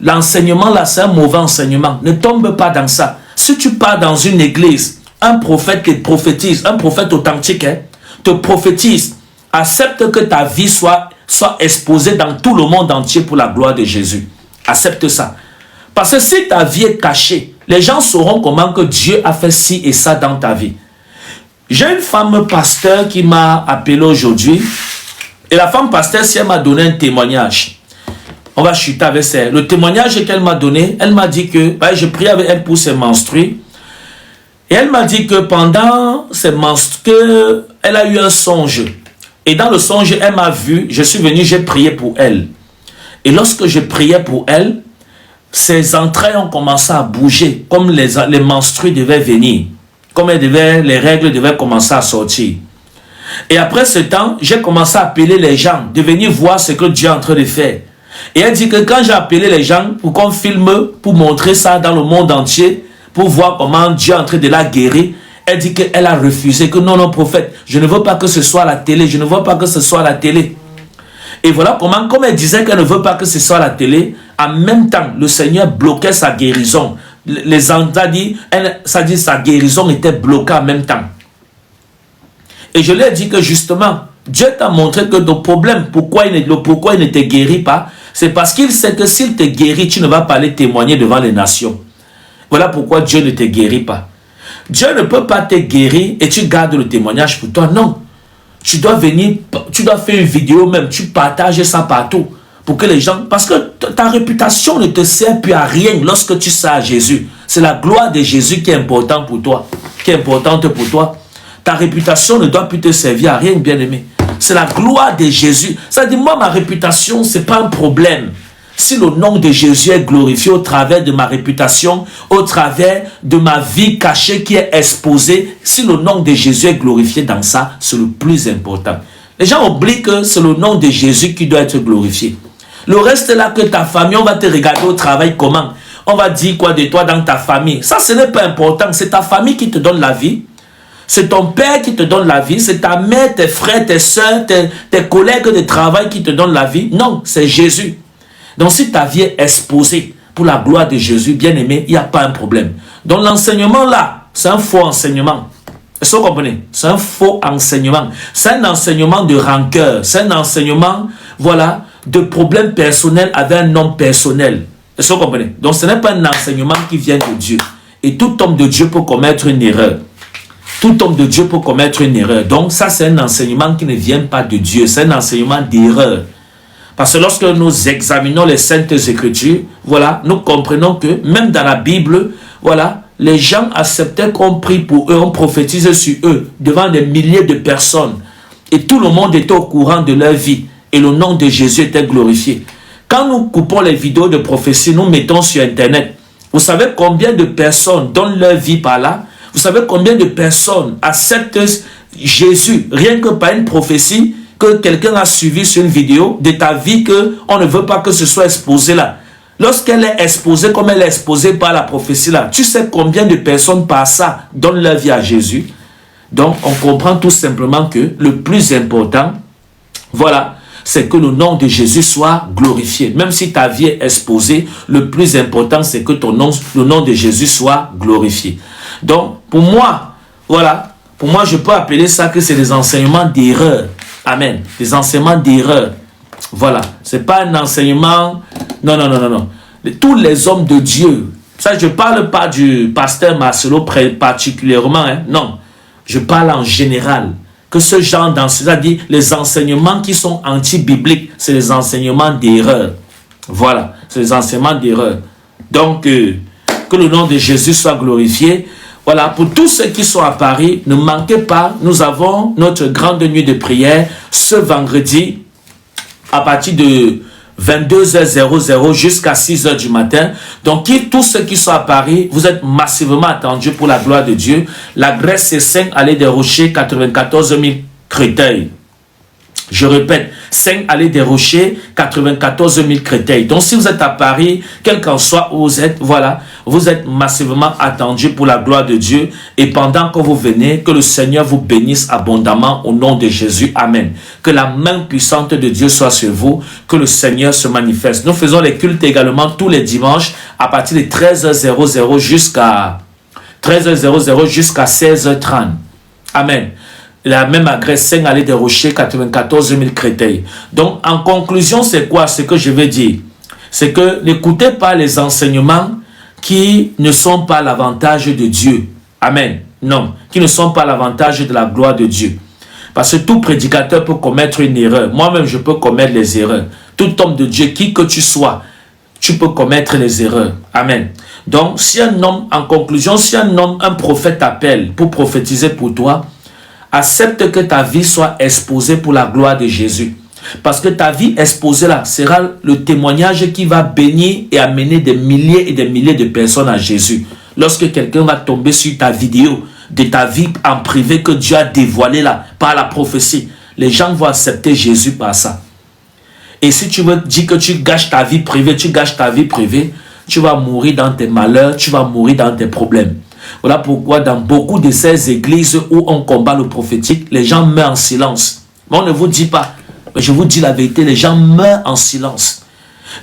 L'enseignement là, c'est un mauvais enseignement. Ne tombe pas dans ça. Si tu pars dans une église, un prophète te prophétise, un prophète authentique, te prophétise, accepte que ta vie soit exposée dans tout le monde entier pour la gloire de Jésus. Accepte ça. Parce que si ta vie est cachée, les gens sauront comment que Dieu a fait ci et ça dans ta vie. J'ai une femme pasteur qui m'a appelé aujourd'hui. Et la femme pasteur, si elle m'a donné un témoignage, on va chuter avec ça. Le témoignage qu'elle m'a donné, elle m'a dit que, j'ai prié avec elle pour ses menstrues. Et elle m'a dit que pendant ses menstrues, elle a eu un songe. Et dans le songe, elle m'a vu, je suis venu, j'ai prié pour elle. Et lorsque je priais pour elle, ses entrailles ont commencé à bouger, comme les menstrues devaient venir. Comme les règles devaient commencer à sortir. Et après ce temps, j'ai commencé à appeler les gens de venir voir ce que Dieu est en train de faire. Et elle dit que quand j'ai appelé les gens pour qu'on filme, pour montrer ça dans le monde entier, pour voir comment Dieu est en train de la guérir, elle dit qu'elle a refusé, que non, prophète, je ne veux pas que ce soit à la télé, je ne veux pas que ce soit à la télé. Et voilà comment, comme elle disait qu'elle ne veut pas que ce soit à la télé, en même temps, le Seigneur bloquait sa guérison. Ça dit sa guérison était bloquée en même temps. Et je lui ai dit que justement, Dieu t'a montré que le problème, pourquoi il ne te guérit pas, c'est parce qu'il sait que s'il te guérit, tu ne vas pas aller témoigner devant les nations. Voilà pourquoi Dieu ne te guérit pas. Dieu ne peut pas te guérir et tu gardes le témoignage pour toi. Non. Tu dois venir, tu dois faire une vidéo même, tu partages ça partout. Pour que les gens, parce que ta réputation ne te sert plus à rien lorsque tu sers à Jésus. C'est la gloire de Jésus qui est importante pour toi. Ta réputation ne doit plus te servir à rien, bien-aimé. C'est la gloire de Jésus. Ça dit, moi, ma réputation, ce n'est pas un problème. Si le nom de Jésus est glorifié au travers de ma réputation, au travers de ma vie cachée qui est exposée, si le nom de Jésus est glorifié dans ça, c'est le plus important. Les gens oublient que c'est le nom de Jésus qui doit être glorifié. Le reste là, que ta famille, on va te regarder au travail comment? On va dire quoi de toi dans ta famille? Ça, ce n'est pas important. C'est ta famille qui te donne la vie. C'est ton père qui te donne la vie. C'est ta mère, tes frères, tes soeurs, tes collègues de travail qui te donnent la vie. Non, c'est Jésus. Donc, si ta vie est exposée pour la gloire de Jésus, bien aimé, il n'y a pas un problème. Donc, l'enseignement là, c'est un faux enseignement. Est-ce que vous comprenez? C'est un faux enseignement. C'est un enseignement de rancœur. C'est un enseignement, voilà, de problèmes personnels avec un homme personnel. Est-ce que vous comprenez? Donc, ce n'est pas un enseignement qui vient de Dieu. Et tout homme de Dieu peut commettre une erreur. Tout homme de Dieu peut commettre une erreur. Donc, ça, c'est un enseignement qui ne vient pas de Dieu. C'est un enseignement d'erreur. Parce que lorsque nous examinons les Saintes Écritures, voilà, nous comprenons que même dans la Bible, voilà, les gens acceptaient qu'on prie pour eux, on prophétisait sur eux devant des milliers de personnes. Et tout le monde était au courant de leur vie. Et le nom de Jésus était glorifié. Quand nous coupons les vidéos de prophétie, nous mettons sur Internet. Vous savez combien de personnes donnent leur vie par là? Vous savez combien de personnes acceptent Jésus rien que par une prophétie que quelqu'un a suivi sur une vidéo de ta vie qu'on ne veut pas que ce soit exposé là. Lorsqu'elle est exposée comme elle est exposée par la prophétie là, tu sais combien de personnes par ça donnent leur vie à Jésus? Donc on comprend tout simplement que le plus important, voilà, c'est que le nom de Jésus soit glorifié. Même si ta vie est exposée, le plus important c'est que le nom de Jésus soit glorifié. Donc, pour moi, voilà, pour moi, je peux appeler ça que c'est des enseignements d'erreur. Amen. Des enseignements d'erreur. Voilà. Ce n'est pas un enseignement... Non, non, non, non, non. Tous les hommes de Dieu, ça, je ne parle pas du pasteur Marcelo particulièrement, hein, non. Je parle en général. Que ce genre d'enseignement, c'est-à-dire les enseignements qui sont anti-bibliques, c'est les enseignements d'erreur. Voilà. C'est les enseignements d'erreur. Donc, que le nom de Jésus soit glorifié. Voilà, pour tous ceux qui sont à Paris, ne manquez pas, nous avons notre grande nuit de prière ce vendredi à partir de 22h00 jusqu'à 6h du matin. Donc, tous ceux qui sont à Paris, vous êtes massivement attendus pour la gloire de Dieu. L'adresse c'est 5 Allée des Rochers, 94 000 Créteil. Je répète, 5 Allée des Rochers, 94 000 Créteil. Donc, si vous êtes à Paris, quel qu'en soit où vous êtes, voilà, vous êtes massivement attendus pour la gloire de Dieu. Et pendant que vous venez, que le Seigneur vous bénisse abondamment au nom de Jésus. Amen. Que la main puissante de Dieu soit sur vous. Que le Seigneur se manifeste. Nous faisons les cultes également tous les dimanches à partir de 13h00 jusqu'à 16h30. Amen. La même adresse, 5 Allée des Rochers, 94 000 Créteil. Donc, en conclusion, c'est quoi ce que je vais dire? C'est que n'écoutez pas les enseignements qui ne sont pas l'avantage de Dieu. Amen. Non, qui ne sont pas l'avantage de la gloire de Dieu. Parce que tout prédicateur peut commettre une erreur. Moi-même, je peux commettre les erreurs. Tout homme de Dieu, qui que tu sois, tu peux commettre les erreurs. Amen. Donc, si un homme, en conclusion, si un homme, un prophète t'appelle pour prophétiser pour toi, accepte que ta vie soit exposée pour la gloire de Jésus. Parce que ta vie exposée là sera le témoignage qui va bénir et amener des milliers et des milliers de personnes à Jésus. Lorsque quelqu'un va tomber sur ta vidéo de ta vie en privé que Dieu a dévoilée là par la prophétie, les gens vont accepter Jésus par ça. Et si tu veux dire que tu gâches ta vie privée, tu vas mourir dans tes malheurs, tu vas mourir dans tes problèmes. Voilà pourquoi dans beaucoup de ces églises où on combat le prophétique, les gens meurent en silence. Mais on ne vous dit pas. Mais je vous dis la vérité, les gens meurent en silence.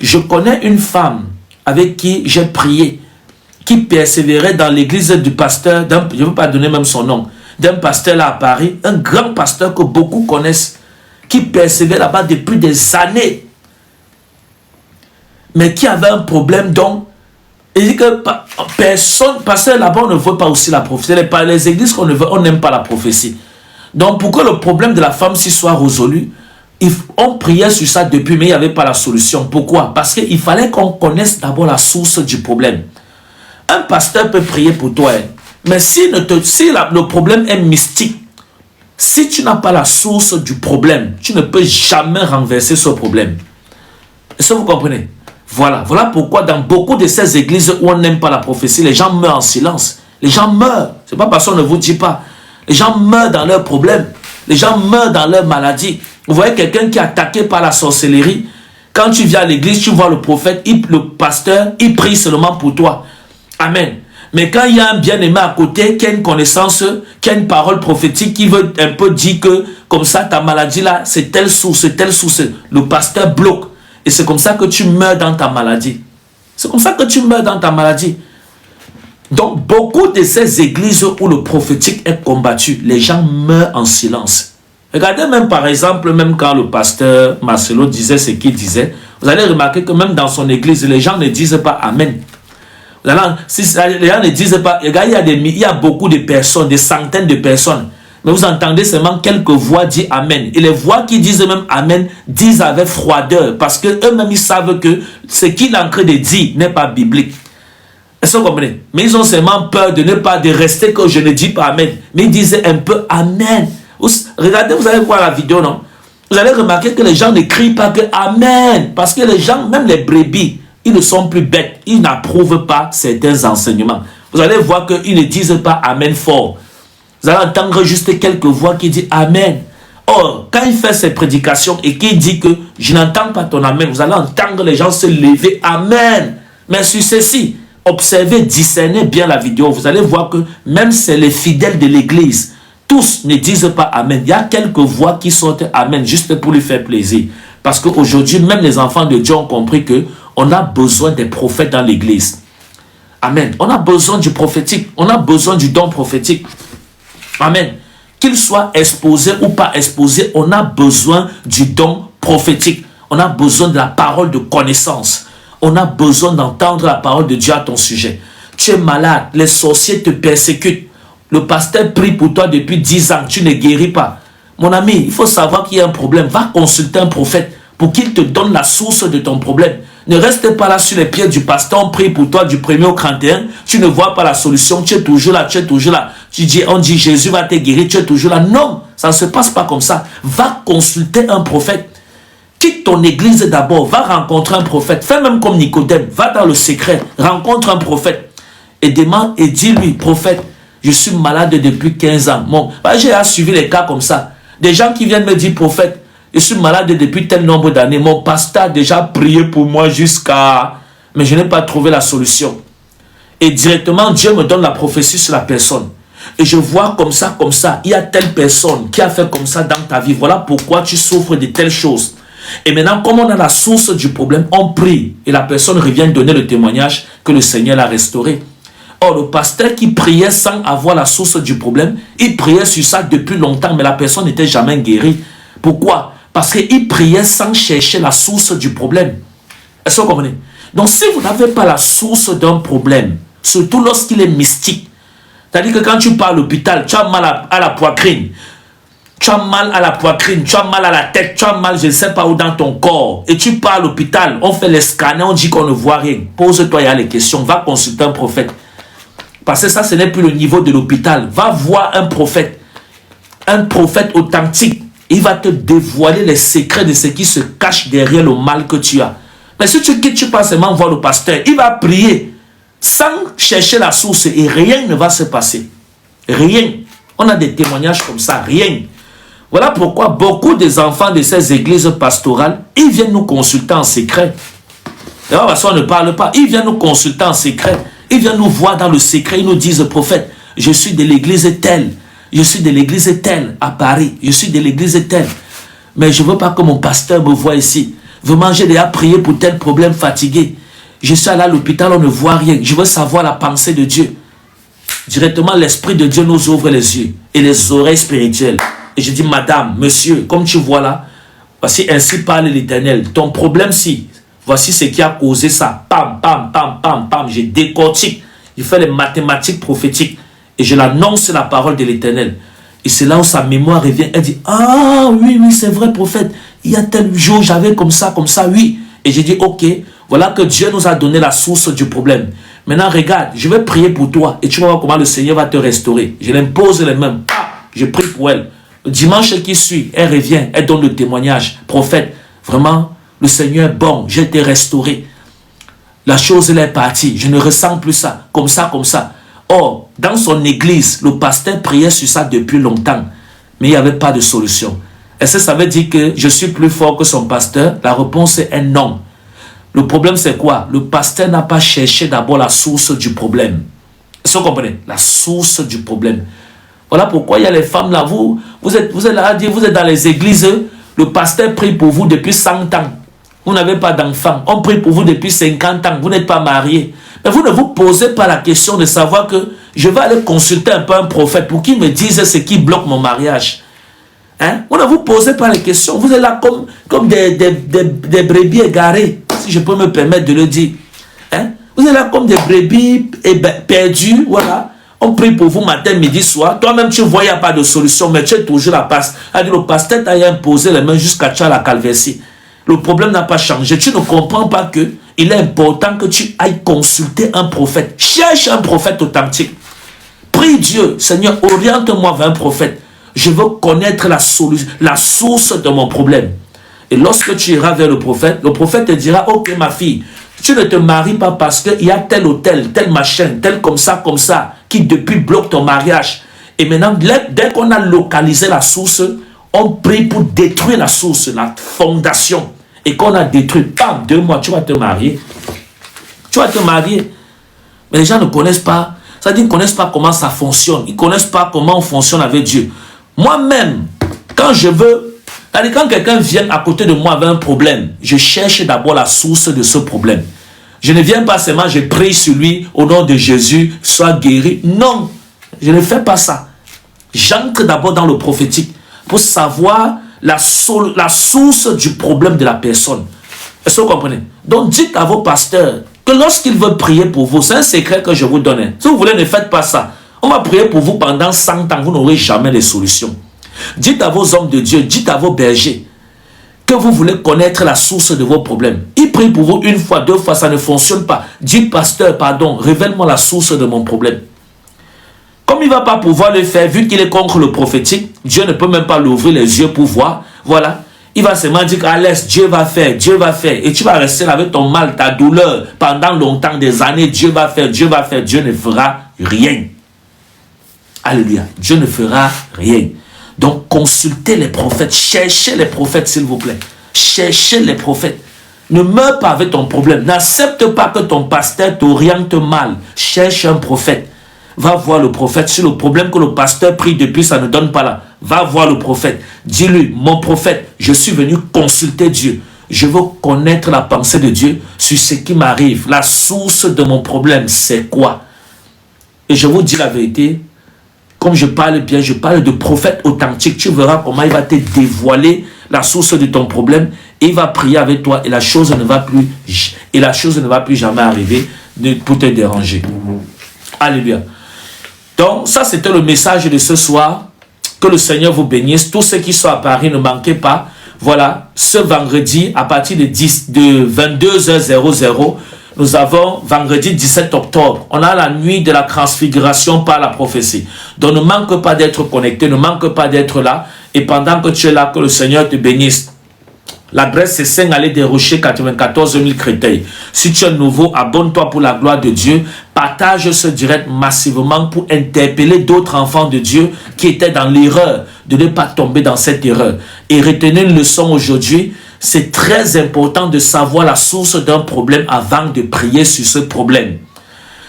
Je connais une femme avec qui j'ai prié, qui persévérait dans l'église du pasteur, je ne veux pas donner même son nom, d'un pasteur là à Paris, un grand pasteur que beaucoup connaissent, qui persévérait là-bas depuis des années, mais qui avait un problème donc. Il dit que personne, parce que là-bas on ne veut pas aussi la prophétie. Les églises qu'on ne veut, on n'aime pas la prophétie. Donc pour que le problème de la femme s'y soit résolu, on priait sur ça depuis, mais il n'y avait pas la solution. Pourquoi? Parce qu'il fallait qu'on connaisse d'abord la source du problème. Un pasteur peut prier pour toi, hein, mais si le problème est mystique, si tu n'as pas la source du problème, tu ne peux jamais renverser ce problème. Est-ce que vous comprenez? Voilà pourquoi dans beaucoup de ces églises où on n'aime pas la prophétie, les gens meurent en silence. Les gens meurent. Ce n'est pas parce qu'on ne vous dit pas. Les gens meurent dans leurs problèmes. Les gens meurent dans leurs maladies. Vous voyez quelqu'un qui est attaqué par la sorcellerie. Quand tu viens à l'église, tu vois le prophète, le pasteur, il prie seulement pour toi. Amen. Mais quand il y a un bien-aimé à côté, qui a une connaissance, qui a une parole prophétique, qui veut un peu dire que, comme ça, ta maladie là, c'est telle source, le pasteur bloque. Et c'est comme ça que tu meurs dans ta maladie. C'est comme ça que tu meurs dans ta maladie. Donc, beaucoup de ces églises où le prophétique est combattu, les gens meurent en silence. Regardez même par exemple, même quand le pasteur Marcelo disait ce qu'il disait, vous allez remarquer que même dans son église, les gens ne disent pas Amen. Si les gens ne disent pas, regardez, il y a beaucoup de personnes, des centaines de personnes, mais vous entendez seulement quelques voix dire Amen. Et les voix qui disent même Amen disent avec froideur, parce qu'eux-mêmes ils savent que ce qu'il est en train de dire n'est pas biblique. Est-ce que vous comprenez? Mais ils ont seulement peur de ne pas de rester que je ne dis pas Amen. Mais ils disaient un peu Amen. Regardez, vous allez voir la vidéo, non? Vous allez remarquer que les gens ne crient pas que Amen. Parce que les gens, même les brebis, ils ne sont plus bêtes. Ils n'approuvent pas certains enseignements. Vous allez voir qu'ils ne disent pas Amen fort. Vous allez entendre juste quelques voix qui disent Amen. Or, quand il fait ses prédications et qu'il dit que je n'entends pas ton Amen, vous allez entendre les gens se lever Amen. Mais sur ceci, observez, discernez bien la vidéo. Vous allez voir que même c'est les fidèles de l'église, tous ne disent pas Amen. Il y a quelques voix qui sortent Amen juste pour lui faire plaisir. Parce qu'aujourd'hui, même les enfants de Dieu ont compris que on a besoin des prophètes dans l'église. Amen. On a besoin du prophétique. On a besoin du don prophétique. Amen. Qu'il soit exposé ou pas exposé, on a besoin du don prophétique. On a besoin de la parole de connaissance. On a besoin d'entendre la parole de Dieu à ton sujet. Tu es malade, les sorciers te persécutent. Le pasteur prie pour toi depuis 10 ans, tu ne guéris pas. Mon ami, il faut savoir qu'il y a un problème. Va consulter un prophète pour qu'il te donne la source de ton problème. Ne reste pas là sur les pieds du pasteur, on prie pour toi du 1er au 31. Tu ne vois pas la solution, tu es toujours là, tu es toujours là. On dit Jésus va te guérir, tu es toujours là. Non, ça ne se passe pas comme ça. Va consulter un prophète. Quitte ton église d'abord, va rencontrer un prophète. Fais même comme Nicodème, va dans le secret, rencontre un prophète. Et demande et dis-lui, prophète, je suis malade depuis 15 ans. Bon, j'ai suivi les cas comme ça. Des gens qui viennent me dire, prophète, je suis malade depuis tel nombre d'années. Mon pasteur a déjà prié pour moi jusqu'à... Mais je n'ai pas trouvé la solution. Et directement, Dieu me donne la prophétie sur la personne. Et je vois comme ça. Il y a telle personne qui a fait comme ça dans ta vie. Voilà pourquoi tu souffres de telles choses. Et maintenant, comme on a la source du problème, on prie. Et la personne revient donner le témoignage que le Seigneur l'a restauré. Or, le pasteur qui priait sans avoir la source du problème, il priait sur ça depuis longtemps, mais la personne n'était jamais guérie. Pourquoi? Parce qu'il priait sans chercher la source du problème. Est-ce que vous comprenez? Donc, si vous n'avez pas la source d'un problème, surtout lorsqu'il est mystique, c'est-à-dire que quand tu pars à l'hôpital, tu as mal à la poitrine, tu as mal à la poitrine, tu as mal à la tête, tu as mal, je ne sais pas où dans ton corps, et tu pars à l'hôpital, on fait les scanners, on dit qu'on ne voit rien. Pose-toi, il y a les questions, va consulter un prophète. Parce que ça, ce n'est plus le niveau de l'hôpital. Va voir un prophète authentique. Il va te dévoiler les secrets de ce qui se cache derrière le mal que tu as. Mais si tu quittes, tu passes seulement voir le pasteur. Il va prier sans chercher la source et rien ne va se passer. Rien. On a des témoignages comme ça, rien. Voilà pourquoi beaucoup des enfants de ces églises pastorales, ils viennent nous consulter en secret. D'ailleurs, parce qu'on ne parle pas. Ils viennent nous consulter en secret. Ils viennent nous voir dans le secret. Ils nous disent, prophète, je suis de l'église telle. Je suis de l'église telle à Paris. Je suis de l'église telle. Mais je ne veux pas que mon pasteur me voie ici. Vraiment, j'ai déjà prié pour tel problème fatigué. Je suis allé à l'hôpital, on ne voit rien. Je veux savoir la pensée de Dieu. Directement, l'Esprit de Dieu nous ouvre les yeux et les oreilles spirituelles. Et je dis, madame, monsieur, comme tu vois là, voici ainsi parle l'Éternel. Ton problème, si, voici ce qui a causé ça. Pam, pam, pam, pam, pam. Je décortique. Je fais les mathématiques prophétiques. Et je l'annonce la parole de l'Éternel. Et c'est là où sa mémoire revient. Elle dit, ah oui, c'est vrai, prophète. Il y a tel jour, j'avais comme ça, oui. Et j'ai dit, ok, voilà que Dieu nous a donné la source du problème. Maintenant, regarde, je vais prier pour toi. Et tu vas voir comment le Seigneur va te restaurer. Je l'impose les mains. Je prie pour elle. Le dimanche qui suit, elle revient. Elle donne le témoignage. Prophète, vraiment, le Seigneur est bon. J'ai été restauré. La chose, elle est partie. Je ne ressens plus ça. Comme ça, comme ça. Or, dans son église, le pasteur priait sur ça depuis longtemps. Mais il n'y avait pas de solution. Est-ce que ça veut dire que je suis plus fort que son pasteur? La réponse est un non. Le problème c'est quoi? Le pasteur n'a pas cherché d'abord la source du problème. Est-ce que vous comprenez? La source du problème. Voilà pourquoi il y a les femmes là, vous êtes là à dire, vous êtes dans les églises, le pasteur prie pour vous depuis 100 ans. Vous n'avez pas d'enfants. On prie pour vous depuis 50 ans. Vous n'êtes pas mariés. Mais vous ne vous posez pas la question de savoir que je vais aller consulter un peu un prophète pour qu'il me dise ce qui bloque mon mariage. Hein? Vous ne vous posez pas les questions. Vous êtes là comme des brebis égarées, si je peux me permettre de le dire. Hein? Vous êtes là comme des brebis perdues. Voilà. On prie pour vous matin, midi, soir. Toi-même, tu vois, il n'y a pas de solution, mais tu es toujours la passe. Le pasteur t'a imposé les mains jusqu'à tu as la calvitie. Le problème n'a pas changé. Tu ne comprends pas que il est important que tu ailles consulter un prophète. Cherche un prophète authentique. Prie Dieu, Seigneur, oriente-moi vers un prophète. Je veux connaître la source de mon problème. Et lorsque tu iras vers le prophète te dira, ok ma fille, tu ne te maries pas parce qu'il y a tel hôtel, tel machin, tel comme ça, qui depuis bloque ton mariage. Et maintenant, dès qu'on a localisé la source, on prie pour détruire la source, la fondation. Et qu'on a détruit, bam, 2 mois, tu vas te marier. Tu vas te marier. Mais les gens ne connaissent pas. Ça dit, ils ne connaissent pas comment ça fonctionne. Ils ne connaissent pas comment on fonctionne avec Dieu. Moi-même, quand je veux, quand quelqu'un vient à côté de moi avec un problème, je cherche d'abord la source de ce problème. Je ne viens pas seulement, je prie sur lui au nom de Jésus, sois guéri. Non, je ne fais pas ça. J'entre d'abord dans le prophétique pour savoir la source du problème de la personne. Est-ce que vous comprenez? Donc dites à vos pasteurs que lorsqu'ils veulent prier pour vous, c'est un secret que je vous donne. Si vous voulez, ne faites pas ça. On va prier pour vous pendant 100 ans, vous n'aurez jamais les solutions. Dites à vos hommes de Dieu, dites à vos bergers que vous voulez connaître la source de vos problèmes. Ils prient pour vous 1 fois, 2 fois, ça ne fonctionne pas. Dites, pasteur, pardon, révèle-moi la source de mon problème. Comme il ne va pas pouvoir le faire, vu qu'il est contre le prophétique, Dieu ne peut même pas l'ouvrir les yeux pour voir. Voilà. Il va seulement dire qu'à l'aise, Dieu va faire, Dieu va faire. Et tu vas rester avec ton mal, ta douleur, pendant longtemps, des années. Dieu va faire, Dieu va faire. Dieu ne fera rien. Alléluia. Dieu ne fera rien. Donc, consultez les prophètes. Cherchez les prophètes, s'il vous plaît. Cherchez les prophètes. Ne meurs pas avec ton problème. N'accepte pas que ton pasteur t'oriente mal. Cherche un prophète. Va voir le prophète. Si le problème que le pasteur prie depuis, ça ne donne pas là. Va voir le prophète. Dis-lui, mon prophète, je suis venu consulter Dieu. Je veux connaître la pensée de Dieu sur ce qui m'arrive. La source de mon problème, c'est quoi? Et je vous dis la vérité, comme je parle bien, je parle de prophète authentique. Tu verras comment il va te dévoiler la source de ton problème. Et il va prier avec toi et la chose ne va plus jamais arriver pour te déranger. Alléluia. Donc, ça, c'était le message de ce soir. Que le Seigneur vous bénisse. Tous ceux qui sont à Paris, ne manquez pas. Voilà, ce vendredi, à partir de 22h00, nous avons vendredi 17 octobre. On a la nuit de la transfiguration par la prophétie. Donc, ne manque pas d'être connecté, ne manque pas d'être là. Et pendant que tu es là, que le Seigneur te bénisse. L'adresse c'est Saint-Allée des Rochers, 94 000 Créteil. Si tu es nouveau, abonne-toi pour la gloire de Dieu. Partage ce direct massivement pour interpeller d'autres enfants de Dieu qui étaient dans l'erreur, de ne pas tomber dans cette erreur. Et retenez une leçon aujourd'hui. C'est très important de savoir la source d'un problème avant de prier sur ce problème.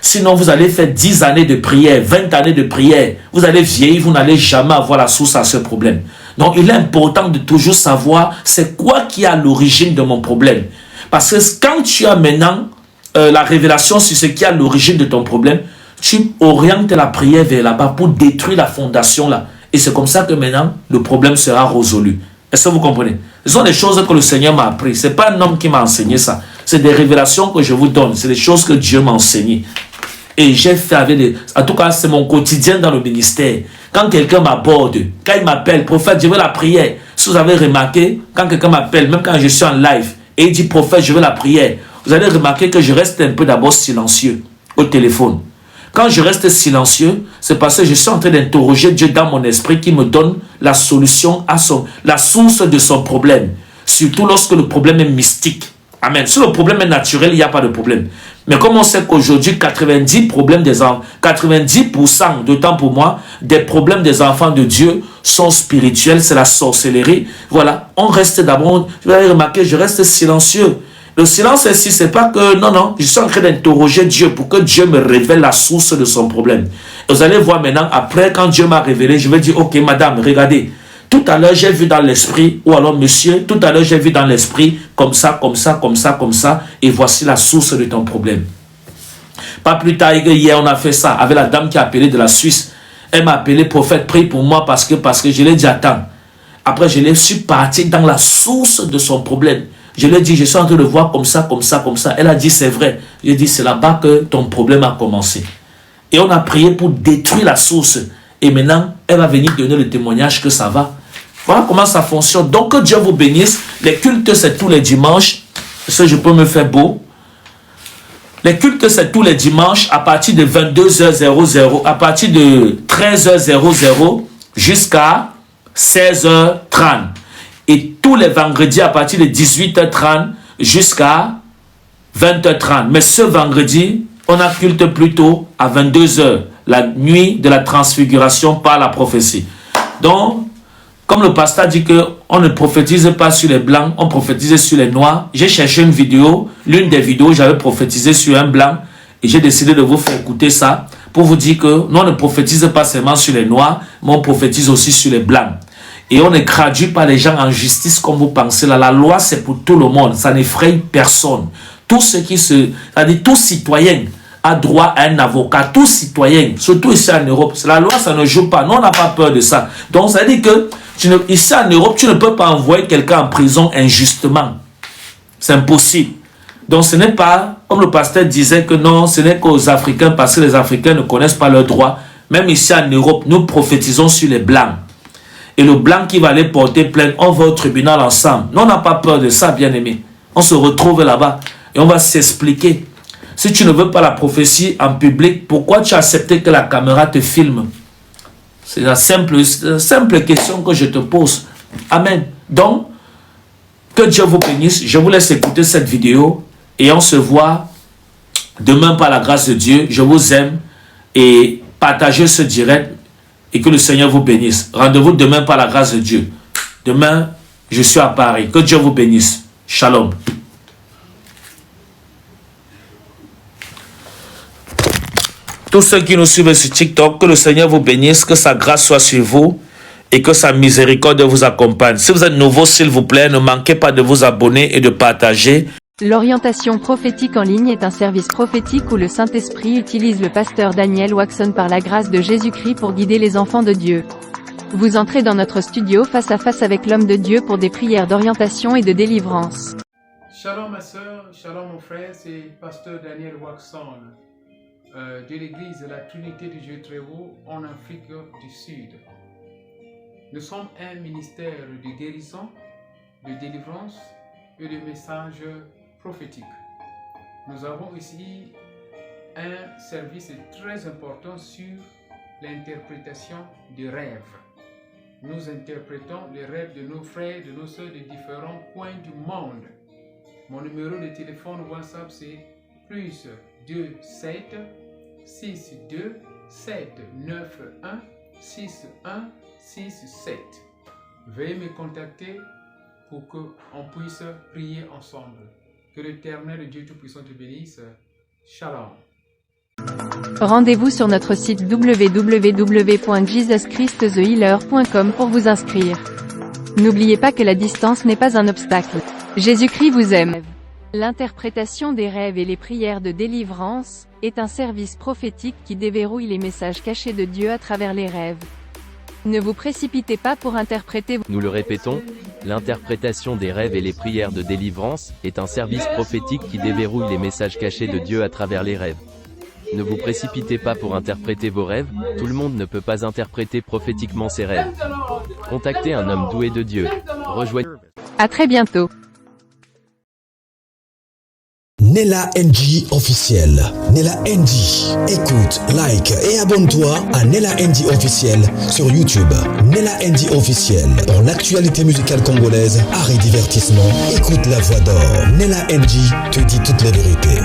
Sinon, vous allez faire 10 années de prière, 20 années de prière. Vous allez vieillir, vous n'allez jamais avoir la source à ce problème. Donc, il est important de toujours savoir c'est quoi qui est à l'origine de mon problème. Parce que quand tu as maintenant la révélation sur ce qui est à l'origine de ton problème, tu orientes la prière vers là-bas pour détruire la fondation là. Et c'est comme ça que maintenant, le problème sera résolu. Est-ce que vous comprenez? Ce sont des choses que le Seigneur m'a appris. Ce n'est pas un homme qui m'a enseigné ça. C'est des révélations que je vous donne. C'est des choses que Dieu m'a enseignées. Et j'ai fait avec des... En tout cas, c'est mon quotidien dans le ministère. Quand quelqu'un m'aborde, quand il m'appelle, prophète, je veux la prière. Si vous avez remarqué, quand quelqu'un m'appelle, même quand je suis en live, et il dit, prophète, je veux la prière, vous allez remarquer que je reste un peu d'abord silencieux au téléphone. Quand je reste silencieux, c'est parce que je suis en train d'interroger Dieu dans mon esprit qui me donne la solution à la source de son problème. Surtout lorsque le problème est mystique. Amen. Si le problème est naturel, il n'y a pas de problème. Mais comme on sait qu'aujourd'hui, 90% de temps pour moi, des problèmes des enfants de Dieu sont spirituels, c'est la sorcellerie. Voilà, on reste d'abord, vous avez remarqué, je reste silencieux. Le silence ici, c'est pas que, non, je suis en train d'interroger Dieu pour que Dieu me révèle la source de son problème. Et vous allez voir maintenant, après, quand Dieu m'a révélé, je vais dire, ok, madame, regardez, tout à l'heure, j'ai vu dans l'esprit, ou alors, monsieur, tout à l'heure, j'ai vu dans l'esprit, comme ça, et voici la source de ton problème. Pas plus tard, hier, on a fait ça, avec la dame qui a appelé de la Suisse. Elle m'a appelé, prophète, prie pour moi, parce que je l'ai dit, attends. Après, je suis parti dans la source de son problème. Je lui ai dit, je suis en train de voir comme ça. Elle a dit, c'est vrai. J'ai dit, c'est là-bas que ton problème a commencé. Et on a prié pour détruire la source. Et maintenant, elle va venir donner le témoignage que ça va. Voilà comment ça fonctionne. Donc, que Dieu vous bénisse. Les cultes, c'est tous les dimanches. Ça, je peux me faire beau. Les cultes, c'est tous les dimanches à partir de 22h00, à partir de 13h00 jusqu'à 16h30. Et tous les vendredis à partir de 18h30 jusqu'à 20h30. Mais ce vendredi, on a culte plutôt à 22h, la nuit de la transfiguration par la prophétie. Donc, comme le pasteur dit qu'on ne prophétise pas sur les blancs, on prophétise sur les noirs. J'ai cherché une vidéo, l'une des vidéos, j'avais prophétisé sur un blanc et j'ai décidé de vous faire écouter ça pour vous dire que nous, on ne prophétise pas seulement sur les noirs, mais on prophétise aussi sur les blancs. Et on ne traduit pas les gens en justice comme vous pensez. Là, la loi, c'est pour tout le monde. Ça n'effraie personne. Tout citoyen a droit à un avocat. Tout citoyen, surtout ici en Europe. La loi, ça ne joue pas. Nous, on n'a pas peur de ça. Donc, ça veut dire que ici en Europe, tu ne peux pas envoyer quelqu'un en prison injustement. C'est impossible. Donc, ce n'est pas, comme le pasteur disait que non, ce n'est qu'aux Africains, parce que les Africains ne connaissent pas leurs droits. Même ici en Europe, nous prophétisons sur les Blancs. Et le blanc qui va aller porter plainte, on va au tribunal ensemble. Nous, on n'a pas peur de ça, bien-aimé. On se retrouve là-bas et on va s'expliquer. Si tu ne veux pas la prophétie en public, pourquoi tu as accepté que la caméra te filme? C'est la simple question que je te pose. Amen. Donc, que Dieu vous bénisse. Je vous laisse écouter cette vidéo et on se voit demain par la grâce de Dieu. Je vous aime et partagez ce direct. Et que le Seigneur vous bénisse. Rendez-vous demain par la grâce de Dieu. Demain, je suis à Paris. Que Dieu vous bénisse. Shalom. Tous ceux qui nous suivent sur TikTok, que le Seigneur vous bénisse, que sa grâce soit sur vous et que sa miséricorde vous accompagne. Si vous êtes nouveau, s'il vous plaît, ne manquez pas de vous abonner et de partager. L'orientation prophétique en ligne est un service prophétique où le Saint-Esprit utilise le pasteur Daniel Waxon par la grâce de Jésus-Christ pour guider les enfants de Dieu. Vous entrez dans notre studio face à face avec l'homme de Dieu pour des prières d'orientation et de délivrance. Shalom ma soeur, shalom mon frère, c'est pasteur Daniel Waxon de l'église de la Trinité du Dieu très haut en Afrique du Sud. Nous sommes un ministère de guérison, de délivrance et de messages prophétique. Nous avons ici un service très important sur l'interprétation des rêves. Nous interprétons les rêves de nos frères, de nos soeurs de différents coins du monde. Mon numéro de téléphone WhatsApp c'est plus 27 62 791 6167. Veuillez me contacter pour qu'on puisse prier ensemble. Que l'Éternel Dieu Tout-Puissant te bénisse. Shalom. Rendez-vous sur notre site www.jesuschristthehealer.com pour vous inscrire. N'oubliez pas que la distance n'est pas un obstacle. Jésus-Christ vous aime. L'interprétation des rêves et les prières de délivrance est un service prophétique qui déverrouille les messages cachés de Dieu à travers les rêves. Ne vous précipitez pas pour interpréter. Nous le répétons, l'interprétation des rêves et les prières de délivrance est un service prophétique qui déverrouille les messages cachés de Dieu à travers les rêves. Ne vous précipitez pas pour interpréter vos rêves, tout le monde ne peut pas interpréter prophétiquement ses rêves. Contactez un homme doué de Dieu. Rejoignez. À très bientôt. Nella NG officiel. Nella NG. Écoute, like et abonne-toi à Nella NG officiel sur YouTube. Nella NG officiel. Pour l'actualité musicale congolaise, art et divertissement, écoute la voix d'or. Nella NG te dit toutes les vérités.